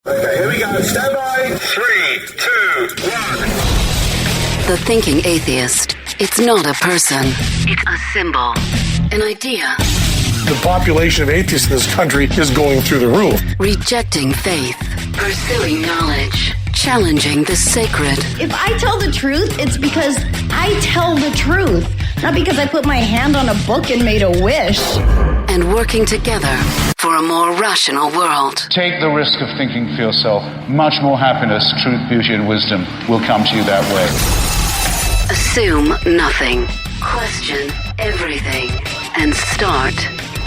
Okay, here we go. Stand by. 3, 2, 1. The thinking atheist. It's not a person. It's a symbol. An idea. The population of atheists in this country is going through the roof. Rejecting faith. Pursuing knowledge. Challenging the sacred. If I tell the truth, it's because I tell the truth. Not because I put my hand on a book and made a wish. And working together for a more rational world. Take the risk of thinking for yourself. Much more happiness, truth, beauty, and wisdom will come to you that way. Assume nothing. Question everything. And start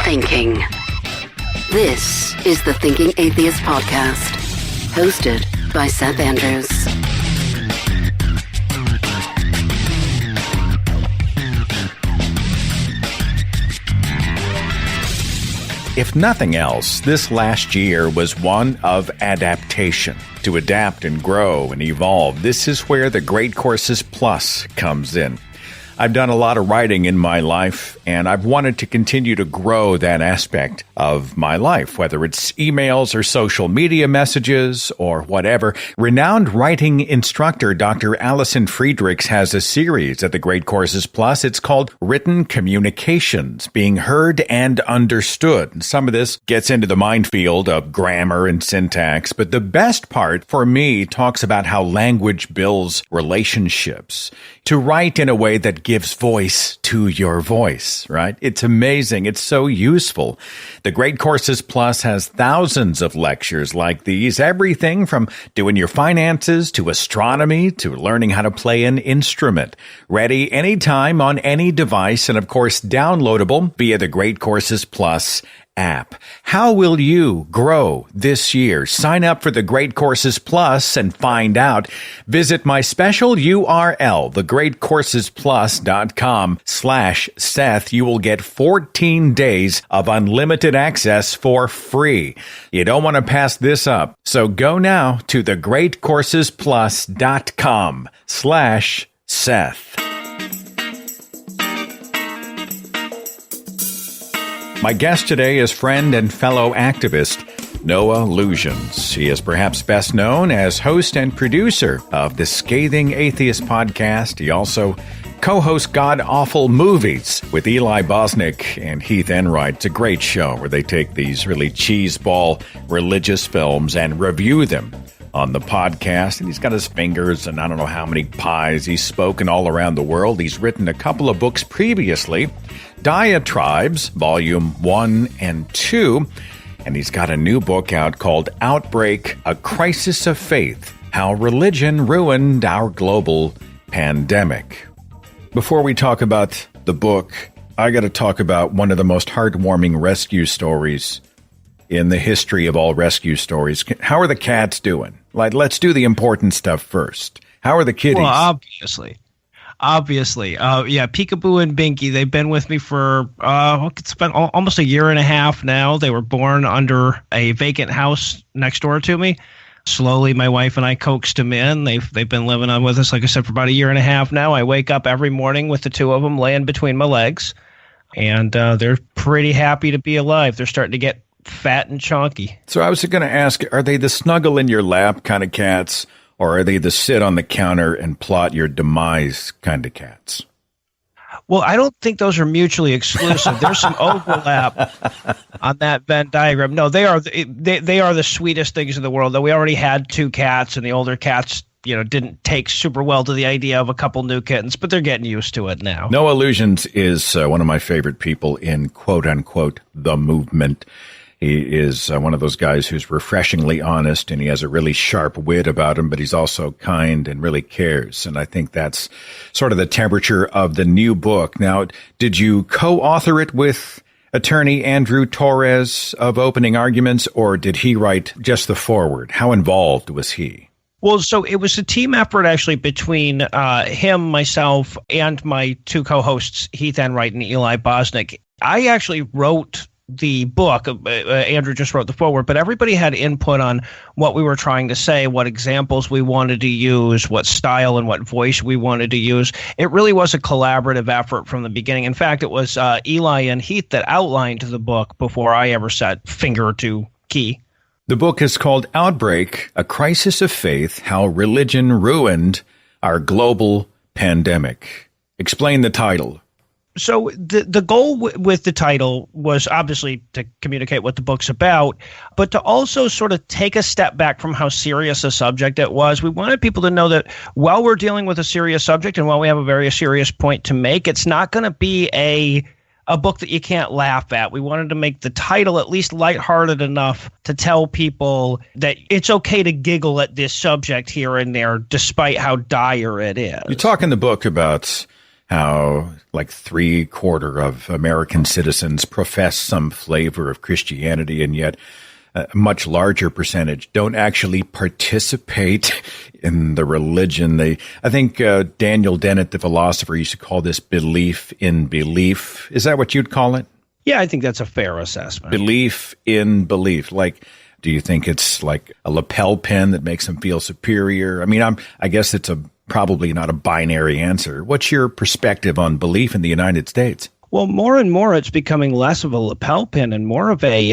thinking. This is the Thinking Atheist Podcast. Hosted by Seth Andrews. If nothing else, this last year was one of adaptation. To adapt and grow and evolve, this is where the Great Courses Plus comes in. I've done a lot of writing in my life, and I've wanted to continue to grow that aspect of my life, whether it's emails or social media messages or whatever. Renowned writing instructor Dr. Allison Friedrichs has a series at the Great Courses Plus. It's called Written Communications, Being Heard and Understood. Some of this gets into the minefield of grammar and syntax, but the best part for me talks about how language builds relationships. To write in a way that gives voice to your voice, right? It's amazing. It's so useful. The Great Courses Plus has thousands of lectures like these, everything from doing your finances to astronomy to learning how to play an instrument. Ready anytime on any device and, of course, downloadable via the Great Courses Plus app. How will you grow this year? Sign up for the Great Courses Plus and find out. Visit my special URL, thegreatcoursesplus.com/Seth. You will get 14 days of unlimited access for free. You don't want to pass this up. So go now to thegreatcoursesplus.com/Seth. My guest today is friend and fellow activist Noah Lugeons. He is perhaps best known as host and producer of the Scathing Atheist podcast. He also co-hosts God Awful Movies with Eli Bosnick and Heath Enright. It's a great show where they take these really cheeseball religious films and review them on the podcast. And he's got his fingers and I don't know how many pies. He's spoken all around the world. He's written a couple of books previously, Diatribes, Volume 1 and 2, and he's got a new book out called Outbreak, A Crisis of Faith, How Religion Ruined Our Global Pandemic. Before we talk about the book, I got to talk about one of the most heartwarming rescue stories in the history of all rescue stories. How are the cats doing? Like, let's do the important stuff first. How are the kitties? Well, Obviously. Yeah, Peekaboo and Binky, they've been with me for, it's been almost a year and a half now. They were born under a vacant house next door to me. Slowly, my wife and I coaxed them in. They've been living on with us, like I said, for about a year and a half now. I wake up every morning with the two of them laying between my legs, and they're pretty happy to be alive. They're starting to get fat and chunky. So I was going to ask, are they the snuggle in your lap kind of cats? Or are they the sit on the counter and plot your demise kind of cats? Well, I don't think those are mutually exclusive. There's some overlap on that Venn diagram. No, they are the sweetest things in the world. Though we already had two cats, and the older cats, didn't take super well to the idea of a couple new kittens, but they're getting used to it now. Noah Lugeons is one of my favorite people in quote unquote the movement. He is one of those guys who's refreshingly honest, and he has a really sharp wit about him, but he's also kind and really cares. And I think that's sort of the temperature of the new book. Now, did you co-author it with attorney Andrew Torres of Opening Arguments, or did he write just the foreword? How involved was he? Well, so it was a team effort actually between him, myself, and my two co-hosts, Heath Enright and Eli Bosnick. I actually wrote the book. Andrew just wrote the foreword, but everybody had input on what we were trying to say, what examples we wanted to use, what style and what voice we wanted to use. It really was a collaborative effort from the beginning. In fact, it was Eli and Heath that outlined the book before I ever set finger to key. The book is called Outbreak, A Crisis of Faith, How Religion Ruined Our Global Pandemic. Explain the title. So the goal with the title was obviously to communicate what the book's about, but to also sort of take a step back from how serious a subject it was. We wanted people to know that while we're dealing with a serious subject and while we have a very serious point to make, it's not going to be a book that you can't laugh at. We wanted to make the title at least lighthearted enough to tell people that it's okay to giggle at this subject here and there, despite how dire it is. You talk in the book about how like 3/4 of American citizens profess some flavor of Christianity, and yet a much larger percentage don't actually participate in the religion. I think Daniel Dennett, the philosopher, used to call this belief in belief. Is that what you'd call it? Yeah, I think that's a fair assessment. Belief in belief. Like, do you think it's like a lapel pin that makes them feel superior? I mean, I guess it's probably not a binary answer. What's your perspective on belief in the United States? Well, more and more it's becoming less of a lapel pin and more of a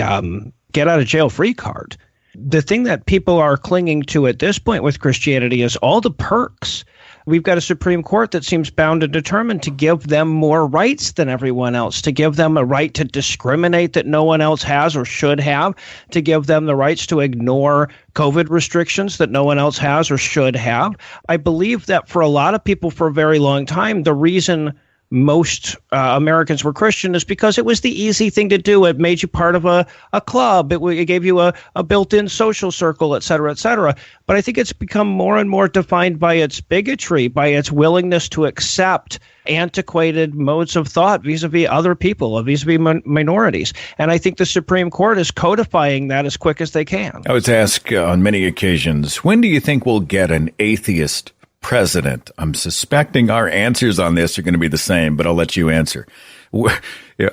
get out of jail free card. The thing that people are clinging to at this point with Christianity is all the perks. We've got a Supreme Court that seems bound and determined to give them more rights than everyone else, to give them a right to discriminate that no one else has or should have, to give them the rights to ignore COVID restrictions that no one else has or should have. I believe that for a lot of people for a very long time, the reason most Americans were Christian is because it was the easy thing to do. It made you part of a club. It gave you a built-in social circle, et cetera, et cetera. But I think it's become more and more defined by its bigotry, by its willingness to accept antiquated modes of thought vis-a-vis other people, vis-a-vis minorities. And I think the Supreme Court is codifying that as quick as they can. I was asked on many occasions, when do you think we'll get an atheist president? I'm suspecting our answers on this are going to be the same, but I'll let you answer.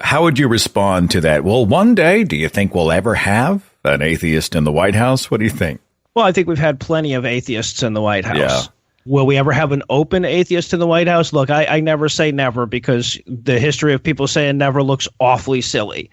How would you respond to that? Well, one day, do you think we'll ever have an atheist in the White House? What do you think? Well, I think we've had plenty of atheists in the White House. Yeah. Will we ever have an open atheist in the White House? Look, I never say never because the history of people saying never looks awfully silly.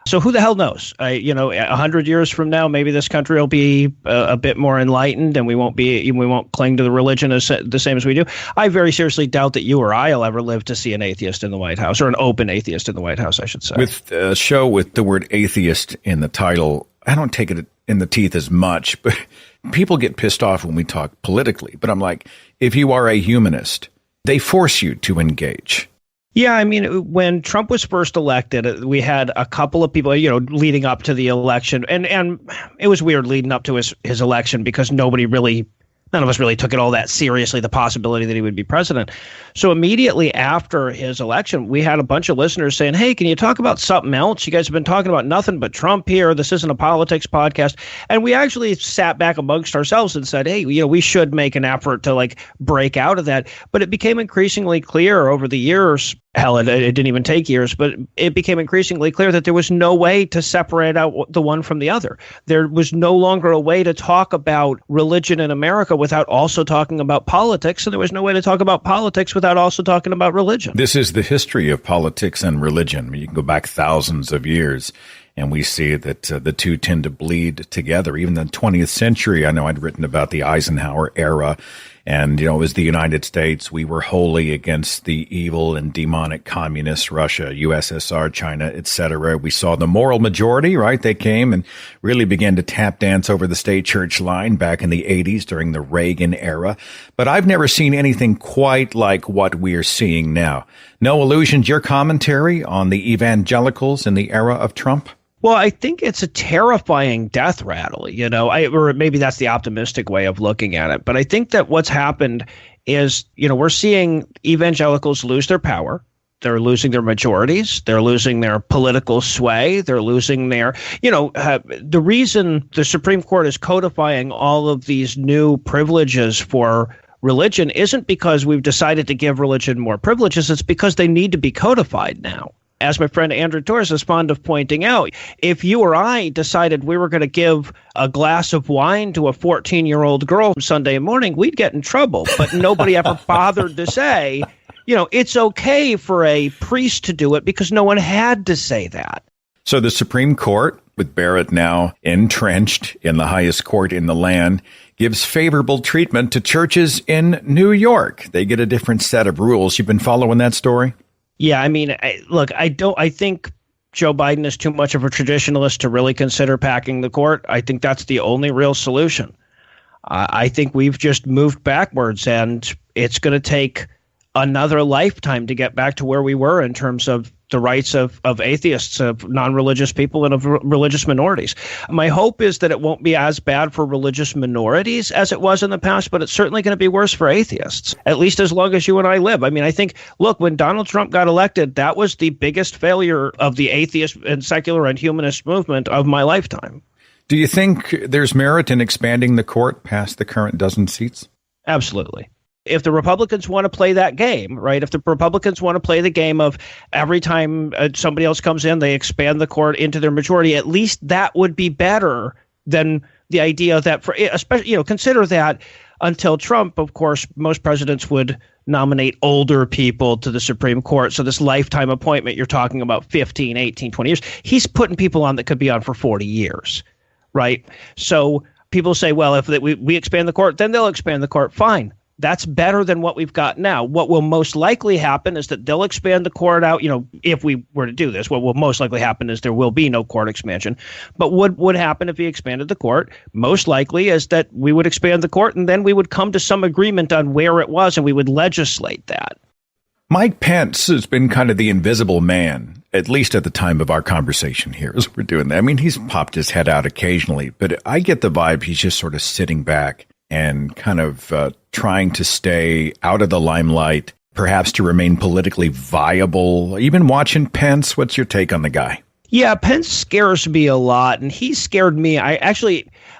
So who the hell knows? 100 years from now, maybe this country will be a bit more enlightened, and we won't cling to the religion as the same as we do. I very seriously doubt that you or I will ever live to see an atheist in the White House, or an open atheist in the White House, I should say. With a show with the word atheist in the title, I don't take it in the teeth as much, but people get pissed off when we talk politically. But I'm like, if you are a humanist, they force you to engage. Yeah, I mean, when Trump was first elected, we had a couple of people, leading up to the election. And it was weird leading up to his election because none of us really took it all that seriously, the possibility that he would be president. So immediately after his election, we had a bunch of listeners saying, hey, can you talk about something else? You guys have been talking about nothing but Trump here. This isn't a politics podcast. And we actually sat back amongst ourselves and said, hey, we should make an effort to break out of that. But it became increasingly clear over the years. Hell, it didn't even take years, but it became increasingly clear that there was no way to separate out the one from the other. There was no longer a way to talk about religion in America without also talking about politics, and there was no way to talk about politics without also talking about religion. This is the history of politics and religion. I mean, you can go back thousands of years, and we see that the two tend to bleed together. Even in the 20th century, I know I'd written about the Eisenhower era, and, it was the United States. We were wholly against the evil and demonic communist Russia, USSR, China, etc. We saw the moral majority, right? They came and really began to tap dance over the state church line back in the 80s during the Reagan era. But I've never seen anything quite like what we're seeing now. Noah Lugeons, your commentary on the evangelicals in the era of Trump? Well, I think it's a terrifying death rattle, or maybe that's the optimistic way of looking at it. But I think that what's happened is, we're seeing evangelicals lose their power. They're losing their majorities. They're losing their political sway. They're losing their, the reason the Supreme Court is codifying all of these new privileges for religion isn't because we've decided to give religion more privileges. It's because they need to be codified now. As my friend Andrew Torres is fond of pointing out, if you or I decided we were going to give a glass of wine to a 14-year-old girl Sunday morning, we'd get in trouble. But nobody ever bothered to say, it's okay for a priest to do it because no one had to say that. So the Supreme Court, with Barrett now entrenched in the highest court in the land, gives favorable treatment to churches in New York. They get a different set of rules. You've been following that story? Yeah, I mean, I think Joe Biden is too much of a traditionalist to really consider packing the court. I think that's the only real solution. I think we've just moved backwards, and it's going to take another lifetime to get back to where we were in terms of the rights of atheists, of non-religious people, and of religious minorities. My hope is that it won't be as bad for religious minorities as it was in the past, but it's certainly going to be worse for atheists, at least as long as you and I live. I mean, I think, look, when Donald Trump got elected, that was the biggest failure of the atheist and secular and humanist movement of my lifetime. Do you think there's merit in expanding the court past the current dozen seats? Absolutely. If the Republicans want to play that game, right, if the Republicans want to play the game of every time somebody else comes in, they expand the court into their majority, at least that would be better than the idea that, for especially, consider that until Trump, of course, most presidents would nominate older people to the Supreme Court. So this lifetime appointment, you're talking about 15, 18, 20 years. He's putting people on that could be on for 40 years, right? So people say, well, if we expand the court, then they'll expand the court. Fine. That's better than what we've got now. What will most likely happen is that they'll expand the court out. If we were to do this, what will most likely happen is there will be no court expansion. But what would happen if we expanded the court? Most likely is that we would expand the court, and then we would come to some agreement on where it was, and we would legislate that. Mike Pence has been kind of the invisible man, at least at the time of our conversation here as we're doing that. I mean, he's popped his head out occasionally, but I get the vibe he's just sort of sitting back and kind of trying to stay out of the limelight, perhaps to remain politically viable. Even watching Pence, what's your take on the guy? Yeah, Pence scares me a lot, and he scared me.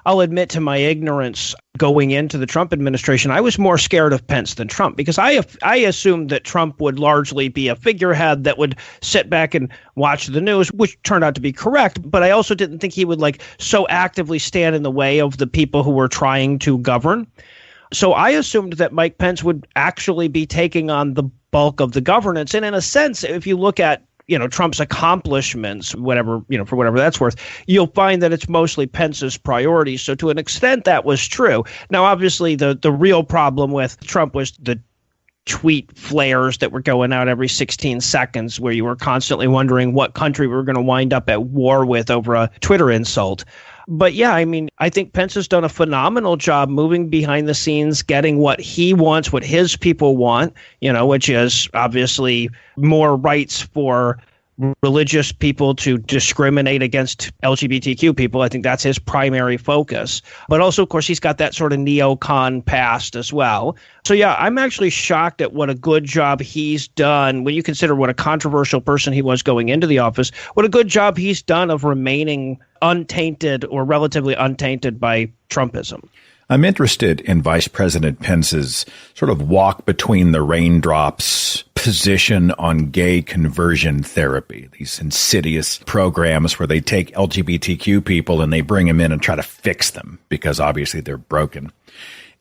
I'll admit to my ignorance going into the Trump administration, I was more scared of Pence than Trump, because I assumed that Trump would largely be a figurehead that would sit back and watch the news, which turned out to be correct. But I also didn't think he would so actively stand in the way of the people who were trying to govern. So I assumed that Mike Pence would actually be taking on the bulk of the governance. And in a sense, if you look at Trump's accomplishments, for whatever that's worth, you'll find that it's mostly Pence's priorities. So to an extent, that was true. Now, obviously, the real problem with Trump was the tweet flares that were going out every 16 seconds, where you were constantly wondering what country we were going to wind up at war with over a Twitter insult. But yeah, I mean, I think Pence has done a phenomenal job moving behind the scenes, getting what he wants, what his people want, which is obviously more rights for religious people to discriminate against LGBTQ people. I think that's his primary focus. But also, of course, he's got that sort of neocon past as well. So yeah, I'm actually shocked at what a good job he's done when you consider what a controversial person he was going into the office, what a good job he's done of remaining untainted or relatively untainted by Trumpism. I'm interested in Vice President Pence's sort of walk between the raindrops position on gay conversion therapy, these insidious programs where they take LGBTQ people and they bring them in and try to fix them because obviously they're broken.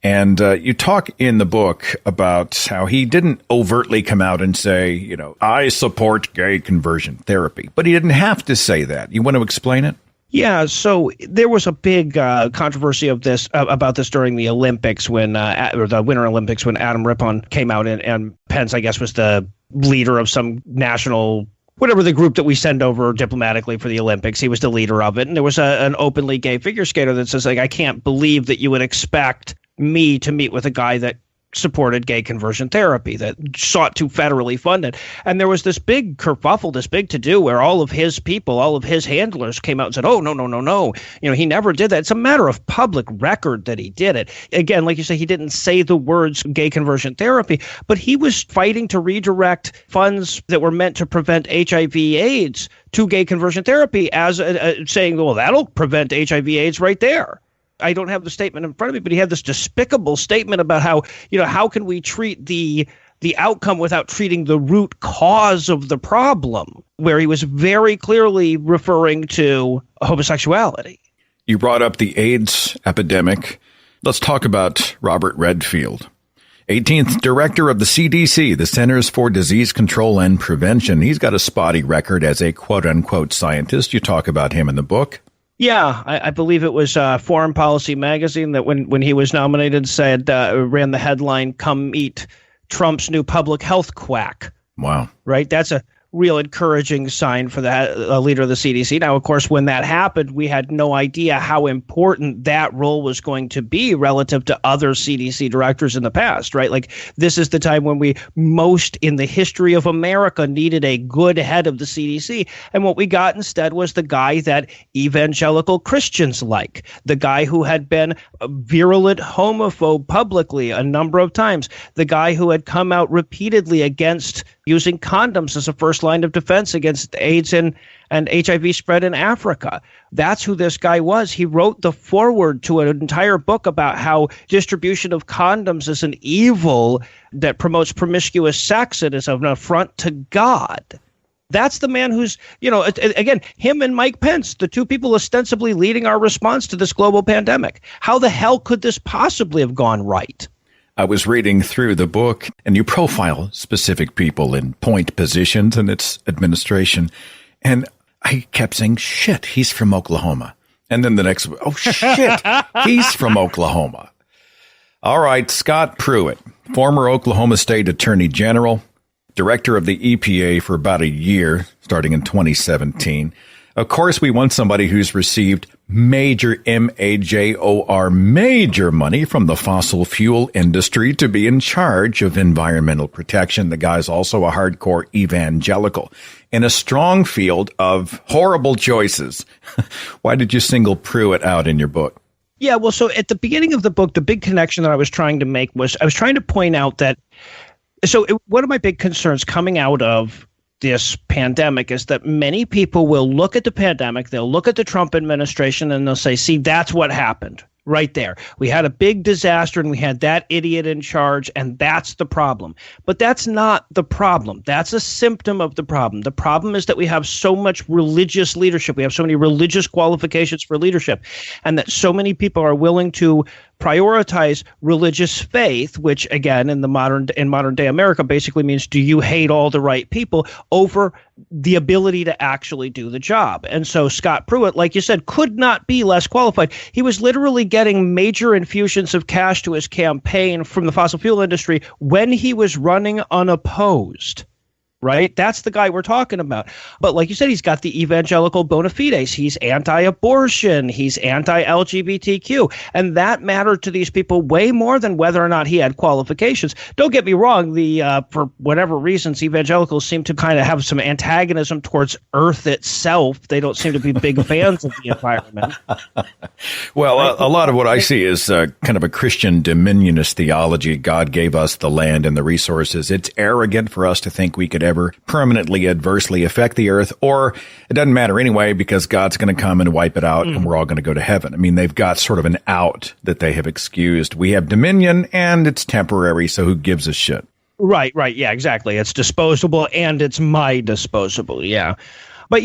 And you talk in the book about how he didn't overtly come out and say, I support gay conversion therapy, but he didn't have to say that. You want to explain it? Yeah, so there was a big controversy about this during the Olympics or the Winter Olympics when Adam Rippon came out and Pence, I guess, was the leader of some national, whatever the group that we send over diplomatically for the Olympics. He was the leader of it. And there was an openly gay figure skater that says, I can't believe that you would expect me to meet with a guy that supported gay conversion therapy, that sought to federally fund it. And there was this big kerfuffle, this big to-do where all of his people, all of his handlers came out and said, oh, no. He never did that. It's a matter of public record that he did it. Again, like you say, he didn't say the words gay conversion therapy, but he was fighting to redirect funds that were meant to prevent HIV/AIDS to gay conversion therapy as saying, well, that'll prevent HIV/AIDS right there. I don't have the statement in front of me, but he had this despicable statement about how can we treat the outcome without treating the root cause of the problem, where he was very clearly referring to homosexuality. You brought up the AIDS epidemic. Let's talk about Robert Redfield. 18th director of the CDC, the Centers for Disease Control and Prevention. He's got a spotty record as a quote-unquote scientist. You talk about him in the book. Yeah, I believe it was Foreign Policy magazine that when he was nominated said, ran the headline, "Come meet Trump's new public health quack." Wow. Right? That's a real encouraging sign for the leader of the CDC. Now, of course, when that happened, we had no idea how important that role was going to be relative to other CDC directors in the past, right? Like, this is the time when we most in the history of America needed a good head of the CDC. And what we got instead was the guy that evangelical Christians like, the guy who had been a virulent homophobe publicly a number of times, the guy who had come out repeatedly against using condoms as a first line of defense against AIDS and HIV spread in Africa. That's who this guy was. He wrote the foreword to an entire book about how distribution of condoms is an evil that promotes promiscuous sex and is an affront to God. That's the man who's, again, him and Mike Pence, the two people ostensibly leading our response to this global pandemic. How the hell could this possibly have gone right? I was reading through the book, and you profile specific people in point positions in its administration, and I kept saying, shit, he's from Oklahoma. And then the next, oh, shit, he's from Oklahoma. All right, Scott Pruitt, former Oklahoma State Attorney General, director of the EPA for about a year, starting in 2017. Of course, we want somebody who's received major major money from the fossil fuel industry to be in charge of environmental protection. The guy's also a hardcore evangelical in a strong field of horrible choices. Why did you single Pruitt out in your book? Yeah, well, so at the beginning of the book, the big connection that I was trying to make was I was trying to point out that one of my big concerns coming out of this pandemic is that many people will look at the pandemic, they'll look at the Trump administration, and they'll say, see, that's what happened right there. We had a big disaster and we had that idiot in charge, and that's the problem. But that's not the problem. That's a symptom of the problem. The problem is that we have so much religious leadership. We have so many religious qualifications for leadership, and that so many people are willing to prioritize religious faith, which again in modern day America basically means, do you hate all the right people, over the ability to actually do the job. And so Scott Pruitt, like you said, could not be less qualified. He was literally getting major infusions of cash to his campaign from the fossil fuel industry when he was running unopposed. Right? That's the guy we're talking about. But like you said, he's got the evangelical bona fides. He's anti-abortion. He's anti-LGBTQ. And that mattered to these people way more than whether or not he had qualifications. Don't get me wrong. For whatever reasons, evangelicals seem to kind of have some antagonism towards Earth itself. They don't seem to be big fans of the environment. Well, a lot of what I see is kind of a Christian dominionist theology. God gave us the land and the resources. It's arrogant for us to think we could ever permanently adversely affect the earth, or it doesn't matter anyway because God's going to come and wipe it out and we're all going to go to heaven. I mean, they've got sort of an out that they have excused. We have dominion and it's temporary, so who gives a shit? Right. Yeah, exactly. It's disposable and it's my disposable. Yeah. But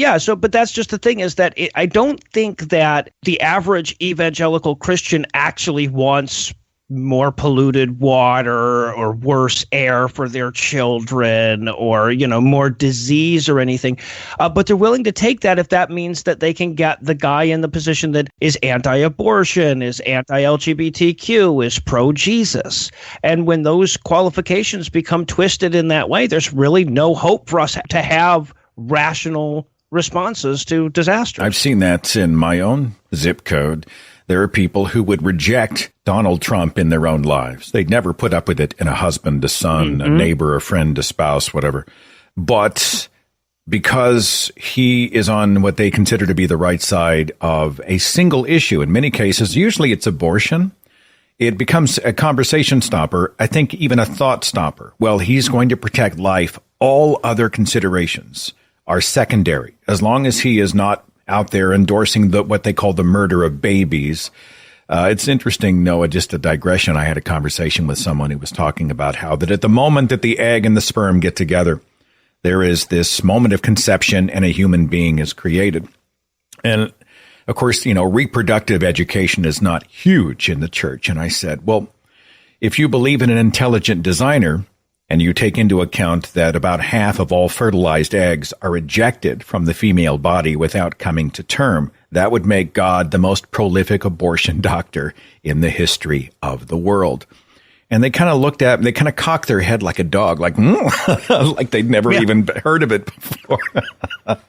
that's just the thing, is that I don't think that the average evangelical Christian actually wants more polluted water or worse air for their children, or, more disease or anything. But they're willing to take that if that means that they can get the guy in the position that is anti-abortion, is anti-LGBTQ, is pro-Jesus. And when those qualifications become twisted in that way, there's really no hope for us to have rational responses to disaster. I've seen that in my own zip code. There are people who would reject Donald Trump in their own lives. They'd never put up with it in a husband, a son, a neighbor, a friend, a spouse, whatever. But because he is on what they consider to be the right side of a single issue, in many cases, usually it's abortion, it becomes a conversation stopper, I think even a thought stopper. Well, he's going to protect life. All other considerations are secondary, as long as he is not out there endorsing what they call the murder of babies. It's interesting, Noah, just a digression. I had a conversation with someone who was talking about how that at the moment that the egg and the sperm get together, there is this moment of conception and a human being is created. And of course, reproductive education is not huge in the church. And I said, well, If you believe in an intelligent designer, and you take into account that about half of all fertilized eggs are ejected from the female body without coming to term, that would make God the most prolific abortion doctor in the history of the world. And they kind of looked at, they kind of cocked their head like a dog, like, like they'd never even heard of it before.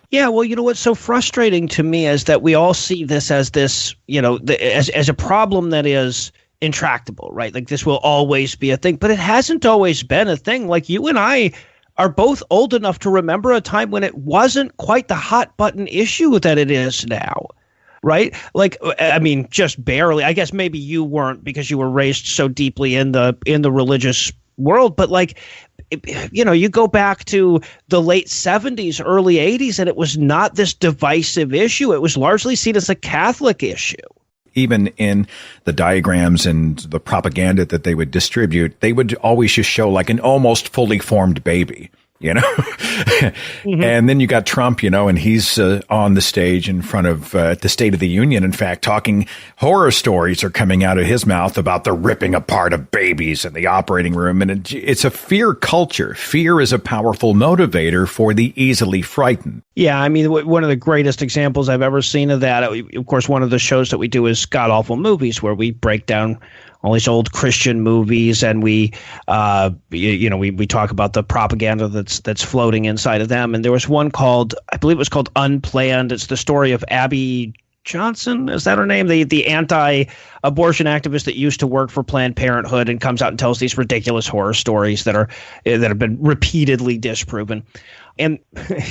Yeah, well, you know what's so frustrating to me is that we all see this as this, as a problem that is intractable, right? Like this will always be a thing, but it hasn't always been a thing. Like you and I are both old enough to remember a time when it wasn't quite the hot button issue that it is now, right? Like, I mean, just barely. I guess maybe you weren't because you were raised so deeply in the religious world, but like, you go back to the late 70s, early 80s, and it was not this divisive issue. It was largely seen as a Catholic issue. Even in the diagrams and the propaganda that they would distribute, they would always just show like an almost fully formed baby, Mm-hmm. And then you got Trump, and he's on the stage in front of the State of the Union. In fact, talking horror stories are coming out of his mouth about the ripping apart of babies in the operating room. And it's a fear culture. Fear is a powerful motivator for the easily frightened. Yeah, I mean, one of the greatest examples I've ever seen of that, of course, one of the shows that we do is God Awful Movies, where we break down all these old Christian movies, and we talk about the propaganda that's floating inside of them. And there was one called, I believe it was called Unplanned. It's the story of Abby Johnson, is that her name? The anti-abortion activist that used to work for Planned Parenthood and comes out and tells these ridiculous horror stories that have been repeatedly disproven. And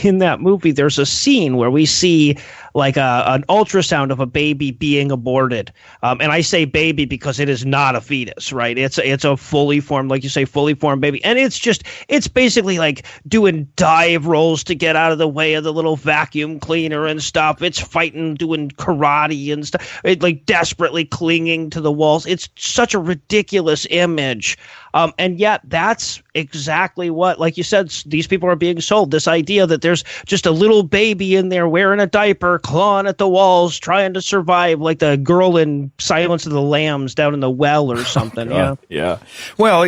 in that movie, there's a scene where we see like an ultrasound of a baby being aborted. And I say baby because it is not a fetus, right? It's a fully formed, like you say, fully formed baby. And it's basically like doing dive rolls to get out of the way of the little vacuum cleaner and stuff. It's fighting, doing karate and stuff, like desperately clinging to the walls. It's such a ridiculous image. And yet that's exactly what, like you said, these people are being sold, this idea that there's just a little baby in there wearing a diaper, clawing at the walls, trying to survive, like the girl in Silence of the Lambs down in the well or something. Yeah. Well,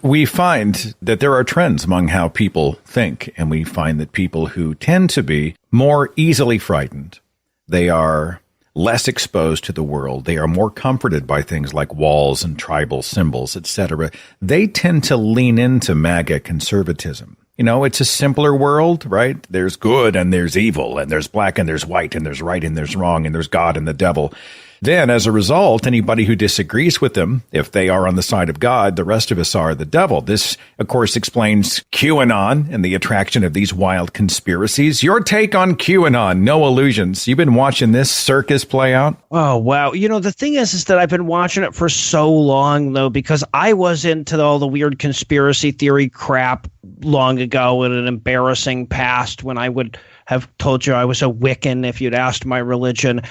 we find that there are trends among how people think, and we find that people who tend to be more easily frightened, they are less exposed to the world, they are more comforted by things like walls and tribal symbols, etc. They tend to lean into MAGA conservatism. It's a simpler world, right? There's good and there's evil, and there's black and there's white, and there's right and there's wrong, and there's God and the devil. Then, as a result, anybody who disagrees with them, if they are on the side of God, the rest of us are the devil. This, of course, explains QAnon and the attraction of these wild conspiracies. Your take on QAnon, Noah Lugeons. You've been watching this circus play out? Oh, wow. The thing is that I've been watching it for so long, though, because I was into all the weird conspiracy theory crap long ago in an embarrassing past when I would have told you I was a Wiccan if you'd asked my religion.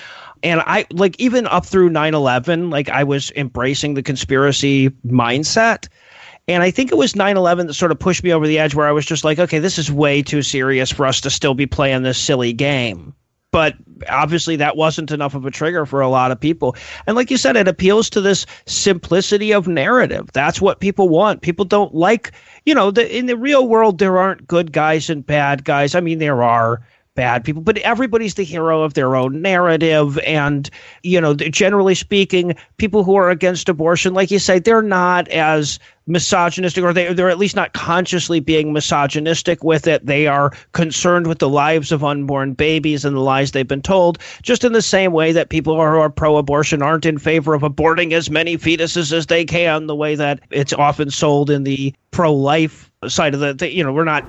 And I, like, even up through 9/11, like, I was embracing the conspiracy mindset. And I think it was 9/11 that sort of pushed me over the edge, where I was just like, okay, this is way too serious for us to still be playing this silly game. But obviously that wasn't enough of a trigger for a lot of people. And like you said, it appeals to this simplicity of narrative. That's what people want. People don't like, in the real world, there aren't good guys and bad guys. I mean, there are bad people, but everybody's the hero of their own narrative. And, generally speaking, people who are against abortion, like you say, they're not as misogynistic, or they're at least not consciously being misogynistic with it. They are concerned with the lives of unborn babies and the lies they've been told, just in the same way that people who are pro-abortion aren't in favor of aborting as many fetuses as they can, the way that it's often sold in the pro-life side of we're not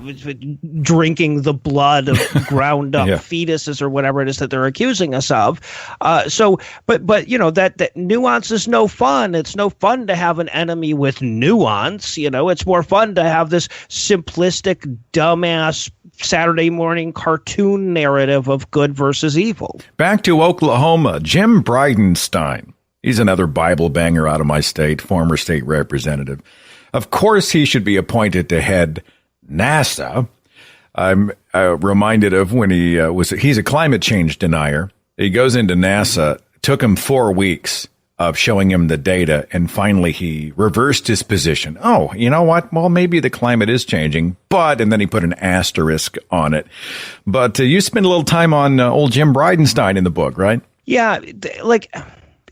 drinking the blood of ground up fetuses or whatever it is that they're accusing us of. But that nuance is no fun. It's no fun to have an enemy with nuance. It's more fun to have this simplistic, dumbass Saturday morning cartoon narrative of good versus evil. Back to Oklahoma, Jim Bridenstine. He's another Bible banger out of my state, former state representative. Of course, he should be appointed to head NASA. I'm reminded of when he's a climate change denier. He goes into NASA. Took him 4 weeks of showing him the data, and finally he reversed his position. Oh, you know what? Well, maybe the climate is changing, and then he put an asterisk on it. But you spend a little time on old Jim Bridenstine in the book, right? Yeah,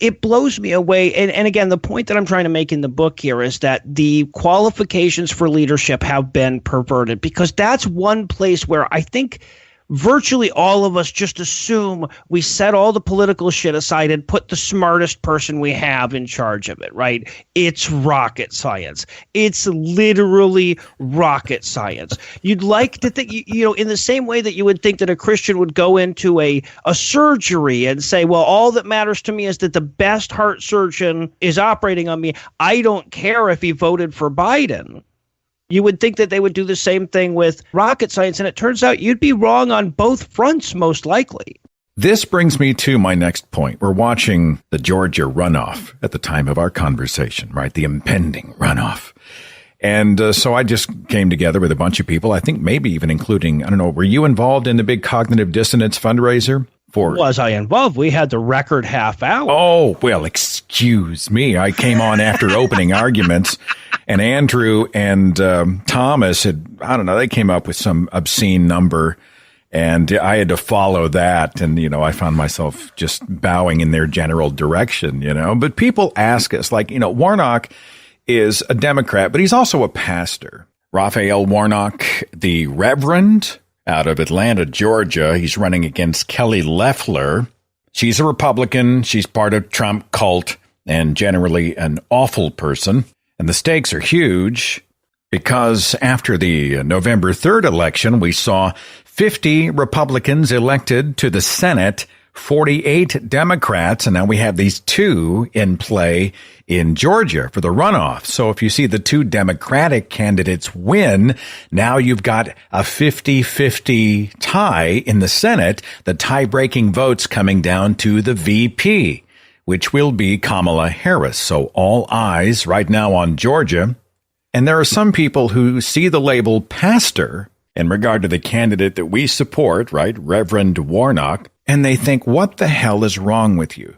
it blows me away. And again, the point that I'm trying to make in the book here is that the qualifications for leadership have been perverted, because that's one place where I think virtually all of us just assume we set all the political shit aside and put the smartest person we have in charge of it, right? It's rocket science. It's literally rocket science. You'd like to think, in the same way that you would think that a Christian would go into a surgery and say, well, all that matters to me is that the best heart surgeon is operating on me. I don't care if he voted for Biden. You would think that they would do the same thing with rocket science, and it turns out you'd be wrong on both fronts, most likely. This brings me to my next point. We're watching the Georgia runoff at the time of our conversation, right? The impending runoff. And so I just came together with a bunch of people, I think maybe even including, I don't know, were you involved in the big cognitive dissonance fundraiser? Was I involved? We had the record half hour. Oh, well, excuse me. I came on after opening arguments, and Andrew and Thomas they came up with some obscene number, and I had to follow that. And, I found myself just bowing in their general direction, But people ask us, Warnock is a Democrat, but he's also a pastor. Raphael Warnock, the Reverend, out of Atlanta, Georgia. He's running against Kelly Loeffler. She's a Republican. She's part of Trump cult and generally an awful person. And the stakes are huge because after the November 3rd election, we saw 50 Republicans elected to the Senate, 48 Democrats, and now we have these two in play in Georgia for the runoff. So if you see the two Democratic candidates win, now you've got a 50-50 tie in the Senate, the tie-breaking votes coming down to the VP, which will be Kamala Harris. So all eyes right now on Georgia. And there are some people who see the label pastor in regard to the candidate that we support, right, Reverend Warnock, and they think, what the hell is wrong with you?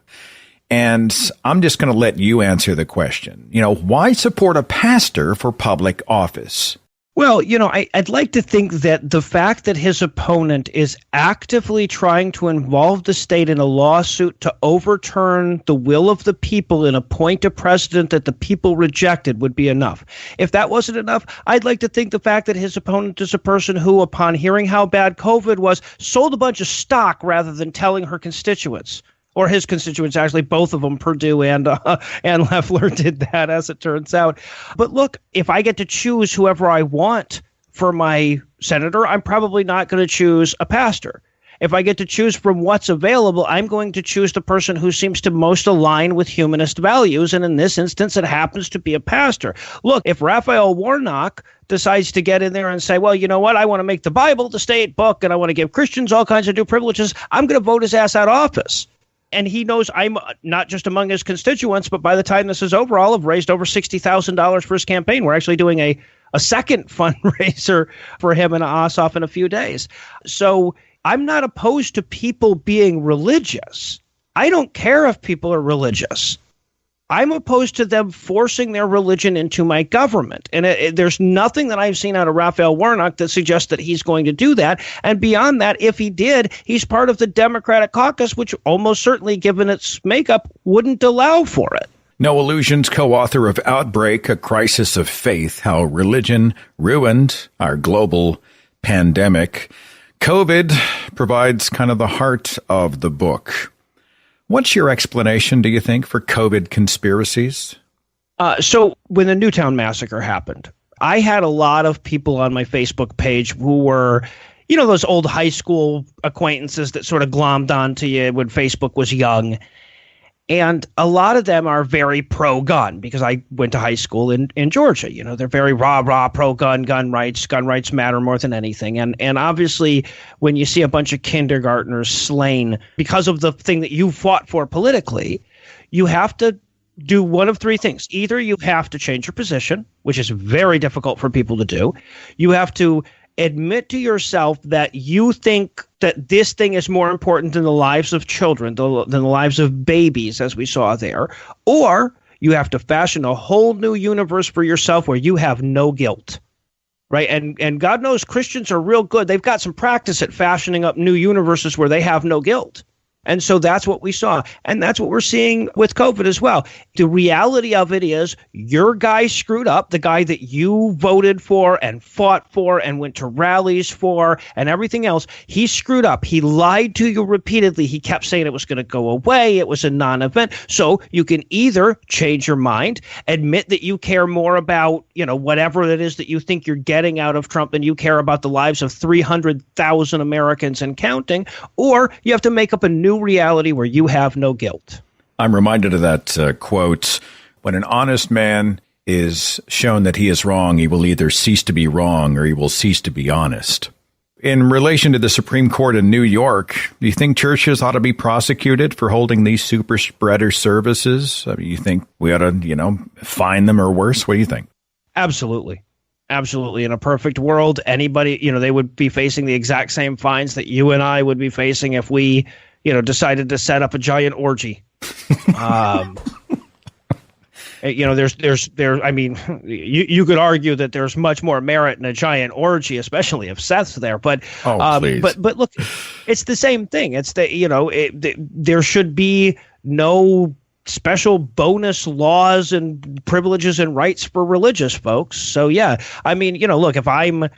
And I'm just going to let you answer the question. Why support a pastor for public office? Well, I'd like to think that the fact that his opponent is actively trying to involve the state in a lawsuit to overturn the will of the people and appoint a president that the people rejected would be enough. If that wasn't enough, I'd like to think the fact that his opponent is a person who, upon hearing how bad COVID was, sold a bunch of stock rather than telling her constituents. Or his constituents, actually, both of them, Perdue and Loeffler, did that, as it turns out. But look, if I get to choose whoever I want for my senator, I'm probably not going to choose a pastor. If I get to choose from what's available, I'm going to choose the person who seems to most align with humanist values. And in this instance, it happens to be a pastor. Look, if Raphael Warnock decides to get in there and say, well, you know what, I want to make the Bible the state book and I want to give Christians all kinds of new privileges, I'm going to vote his ass out of office. And he knows I'm not just among his constituents, but by the time this is over, I'll have raised over $60,000 for his campaign. We're actually doing a second fundraiser for him and Ossoff in a few days. So I'm not opposed to people being religious. I don't care if people are religious. I'm opposed to them forcing their religion into my government. And there's nothing that I've seen out of Raphael Warnock that suggests that he's going to do that. And beyond that, if he did, he's part of the Democratic caucus, which almost certainly, given its makeup, wouldn't allow for it. Noah Lugeons, co-author of Outbreak, A Crisis of Faith, How Religion Ruined Our Global Pandemic. COVID provides kind of the heart of the book. What's your explanation, do you think, for COVID conspiracies? So when the Newtown massacre happened, I had a lot of people on my Facebook page who were, those old high school acquaintances that sort of glommed onto you when Facebook was young. And a lot of them are very pro-gun because I went to high school in Georgia. They're very rah, pro-gun, gun rights matter more than anything. And obviously, when you see a bunch of kindergartners slain because of the thing that you fought for politically, you have to do one of three things. Either you have to change your position, which is very difficult for people to do. You have to admit to yourself that you think that this thing is more important than the lives of children, than the lives of babies, as we saw there, or you have to fashion a whole new universe for yourself where you have no guilt. Right. And God knows Christians are real good. They've got some practice at fashioning up new universes where they have no guilt. And so that's what we saw. And that's what we're seeing with COVID as well. The reality of it is your guy screwed up, the guy that you voted for and fought for and went to rallies for and everything else. He screwed up. He lied to you repeatedly. He kept saying it was going to go away. It was a non-event. So you can either change your mind, admit that you care more about, whatever it is that you think you're getting out of Trump than you care about the lives of 300,000 Americans and counting, or you have to make up a new reality where you have no guilt. I'm reminded of that quote, when an honest man is shown that he is wrong, he will either cease to be wrong or he will cease to be honest. In relation to the Supreme Court in New York, do you think churches ought to be prosecuted for holding these super spreader services? You think we ought to, fine them or worse? What do you think? Absolutely. Absolutely. In a perfect world, anybody, they would be facing the exact same fines that you and I would be facing if we decided to set up a giant orgy. You could argue that there's much more merit in a giant orgy, especially if Seth's there. But look, it's the same thing. It's there should be no special bonus laws and privileges and rights for religious folks. So yeah, look, if I'm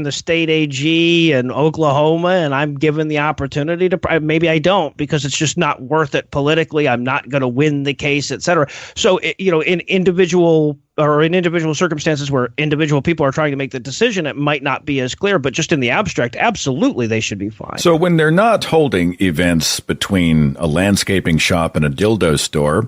the state AG in Oklahoma and I'm given the opportunity to, maybe I don't, because it's just not worth it politically. I'm not going to win the case, et cetera. So, in individual circumstances where individual people are trying to make the decision, it might not be as clear, but just in the abstract, absolutely, they should be fine. So when they're not holding events between a landscaping shop and a dildo store,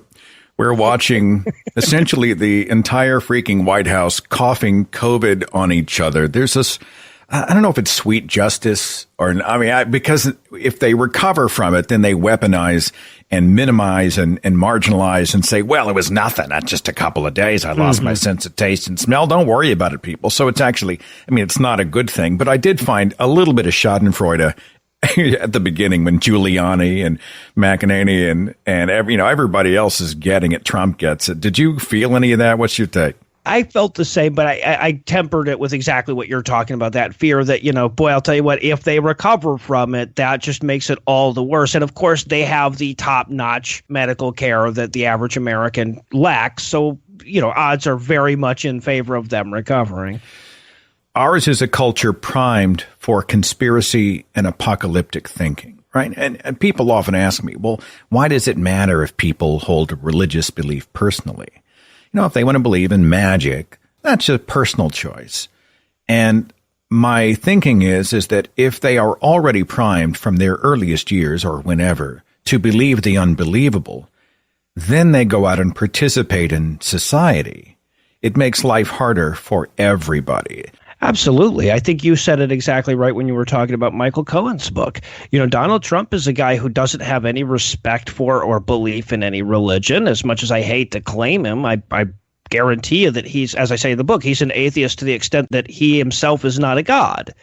we're watching essentially the entire freaking White House coughing COVID on each other. There's this, I don't know if it's sweet justice or, because if they recover from it, then they weaponize and minimize and marginalize and say, well, it was nothing. That's just a couple of days. I lost my sense of taste and smell. Don't worry about it, people. So it's actually, it's not a good thing. But I did find a little bit of schadenfreude at the beginning when Giuliani and McEnany and everybody else is getting it. Trump gets it. Did you feel any of that? What's your take? I felt the same, but I tempered it with exactly what you're talking about, that fear that, boy, I'll tell you what, if they recover from it, that just makes it all the worse. And of course, they have the top-notch medical care that the average American lacks. So, odds are very much in favor of them recovering. Ours is a culture primed for conspiracy and apocalyptic thinking, right? And people often ask me, well, why does it matter if people hold a religious belief personally? If they want to believe in magic, that's a personal choice. And my thinking is that if they are already primed from their earliest years or whenever to believe the unbelievable, then they go out and participate in society. It makes life harder for everybody. Absolutely. I think you said it exactly right when you were talking about Michael Cohen's book. Donald Trump is a guy who doesn't have any respect for or belief in any religion. As much as I hate to claim him, I guarantee you that he's, as I say in the book, he's an atheist to the extent that he himself is not a god.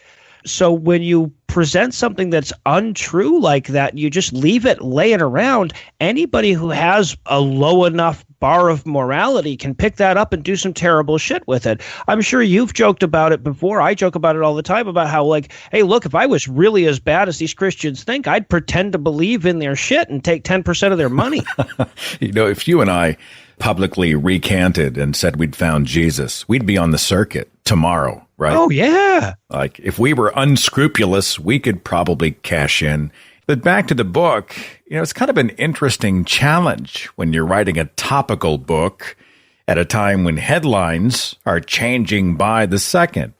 So when you present something that's untrue like that, you just leave it, lay it around. Anybody who has a low enough bar of morality can pick that up and do some terrible shit with it. I'm sure you've joked about it before. I joke about it all the time about how, hey, look, if I was really as bad as these Christians think, I'd pretend to believe in their shit and take 10% of their money. If you and I publicly recanted and said we'd found Jesus, we'd be on the circuit tomorrow, right? Oh, yeah. If we were unscrupulous, we could probably cash in. But back to the book, it's kind of an interesting challenge when you're writing a topical book at a time when headlines are changing by the second.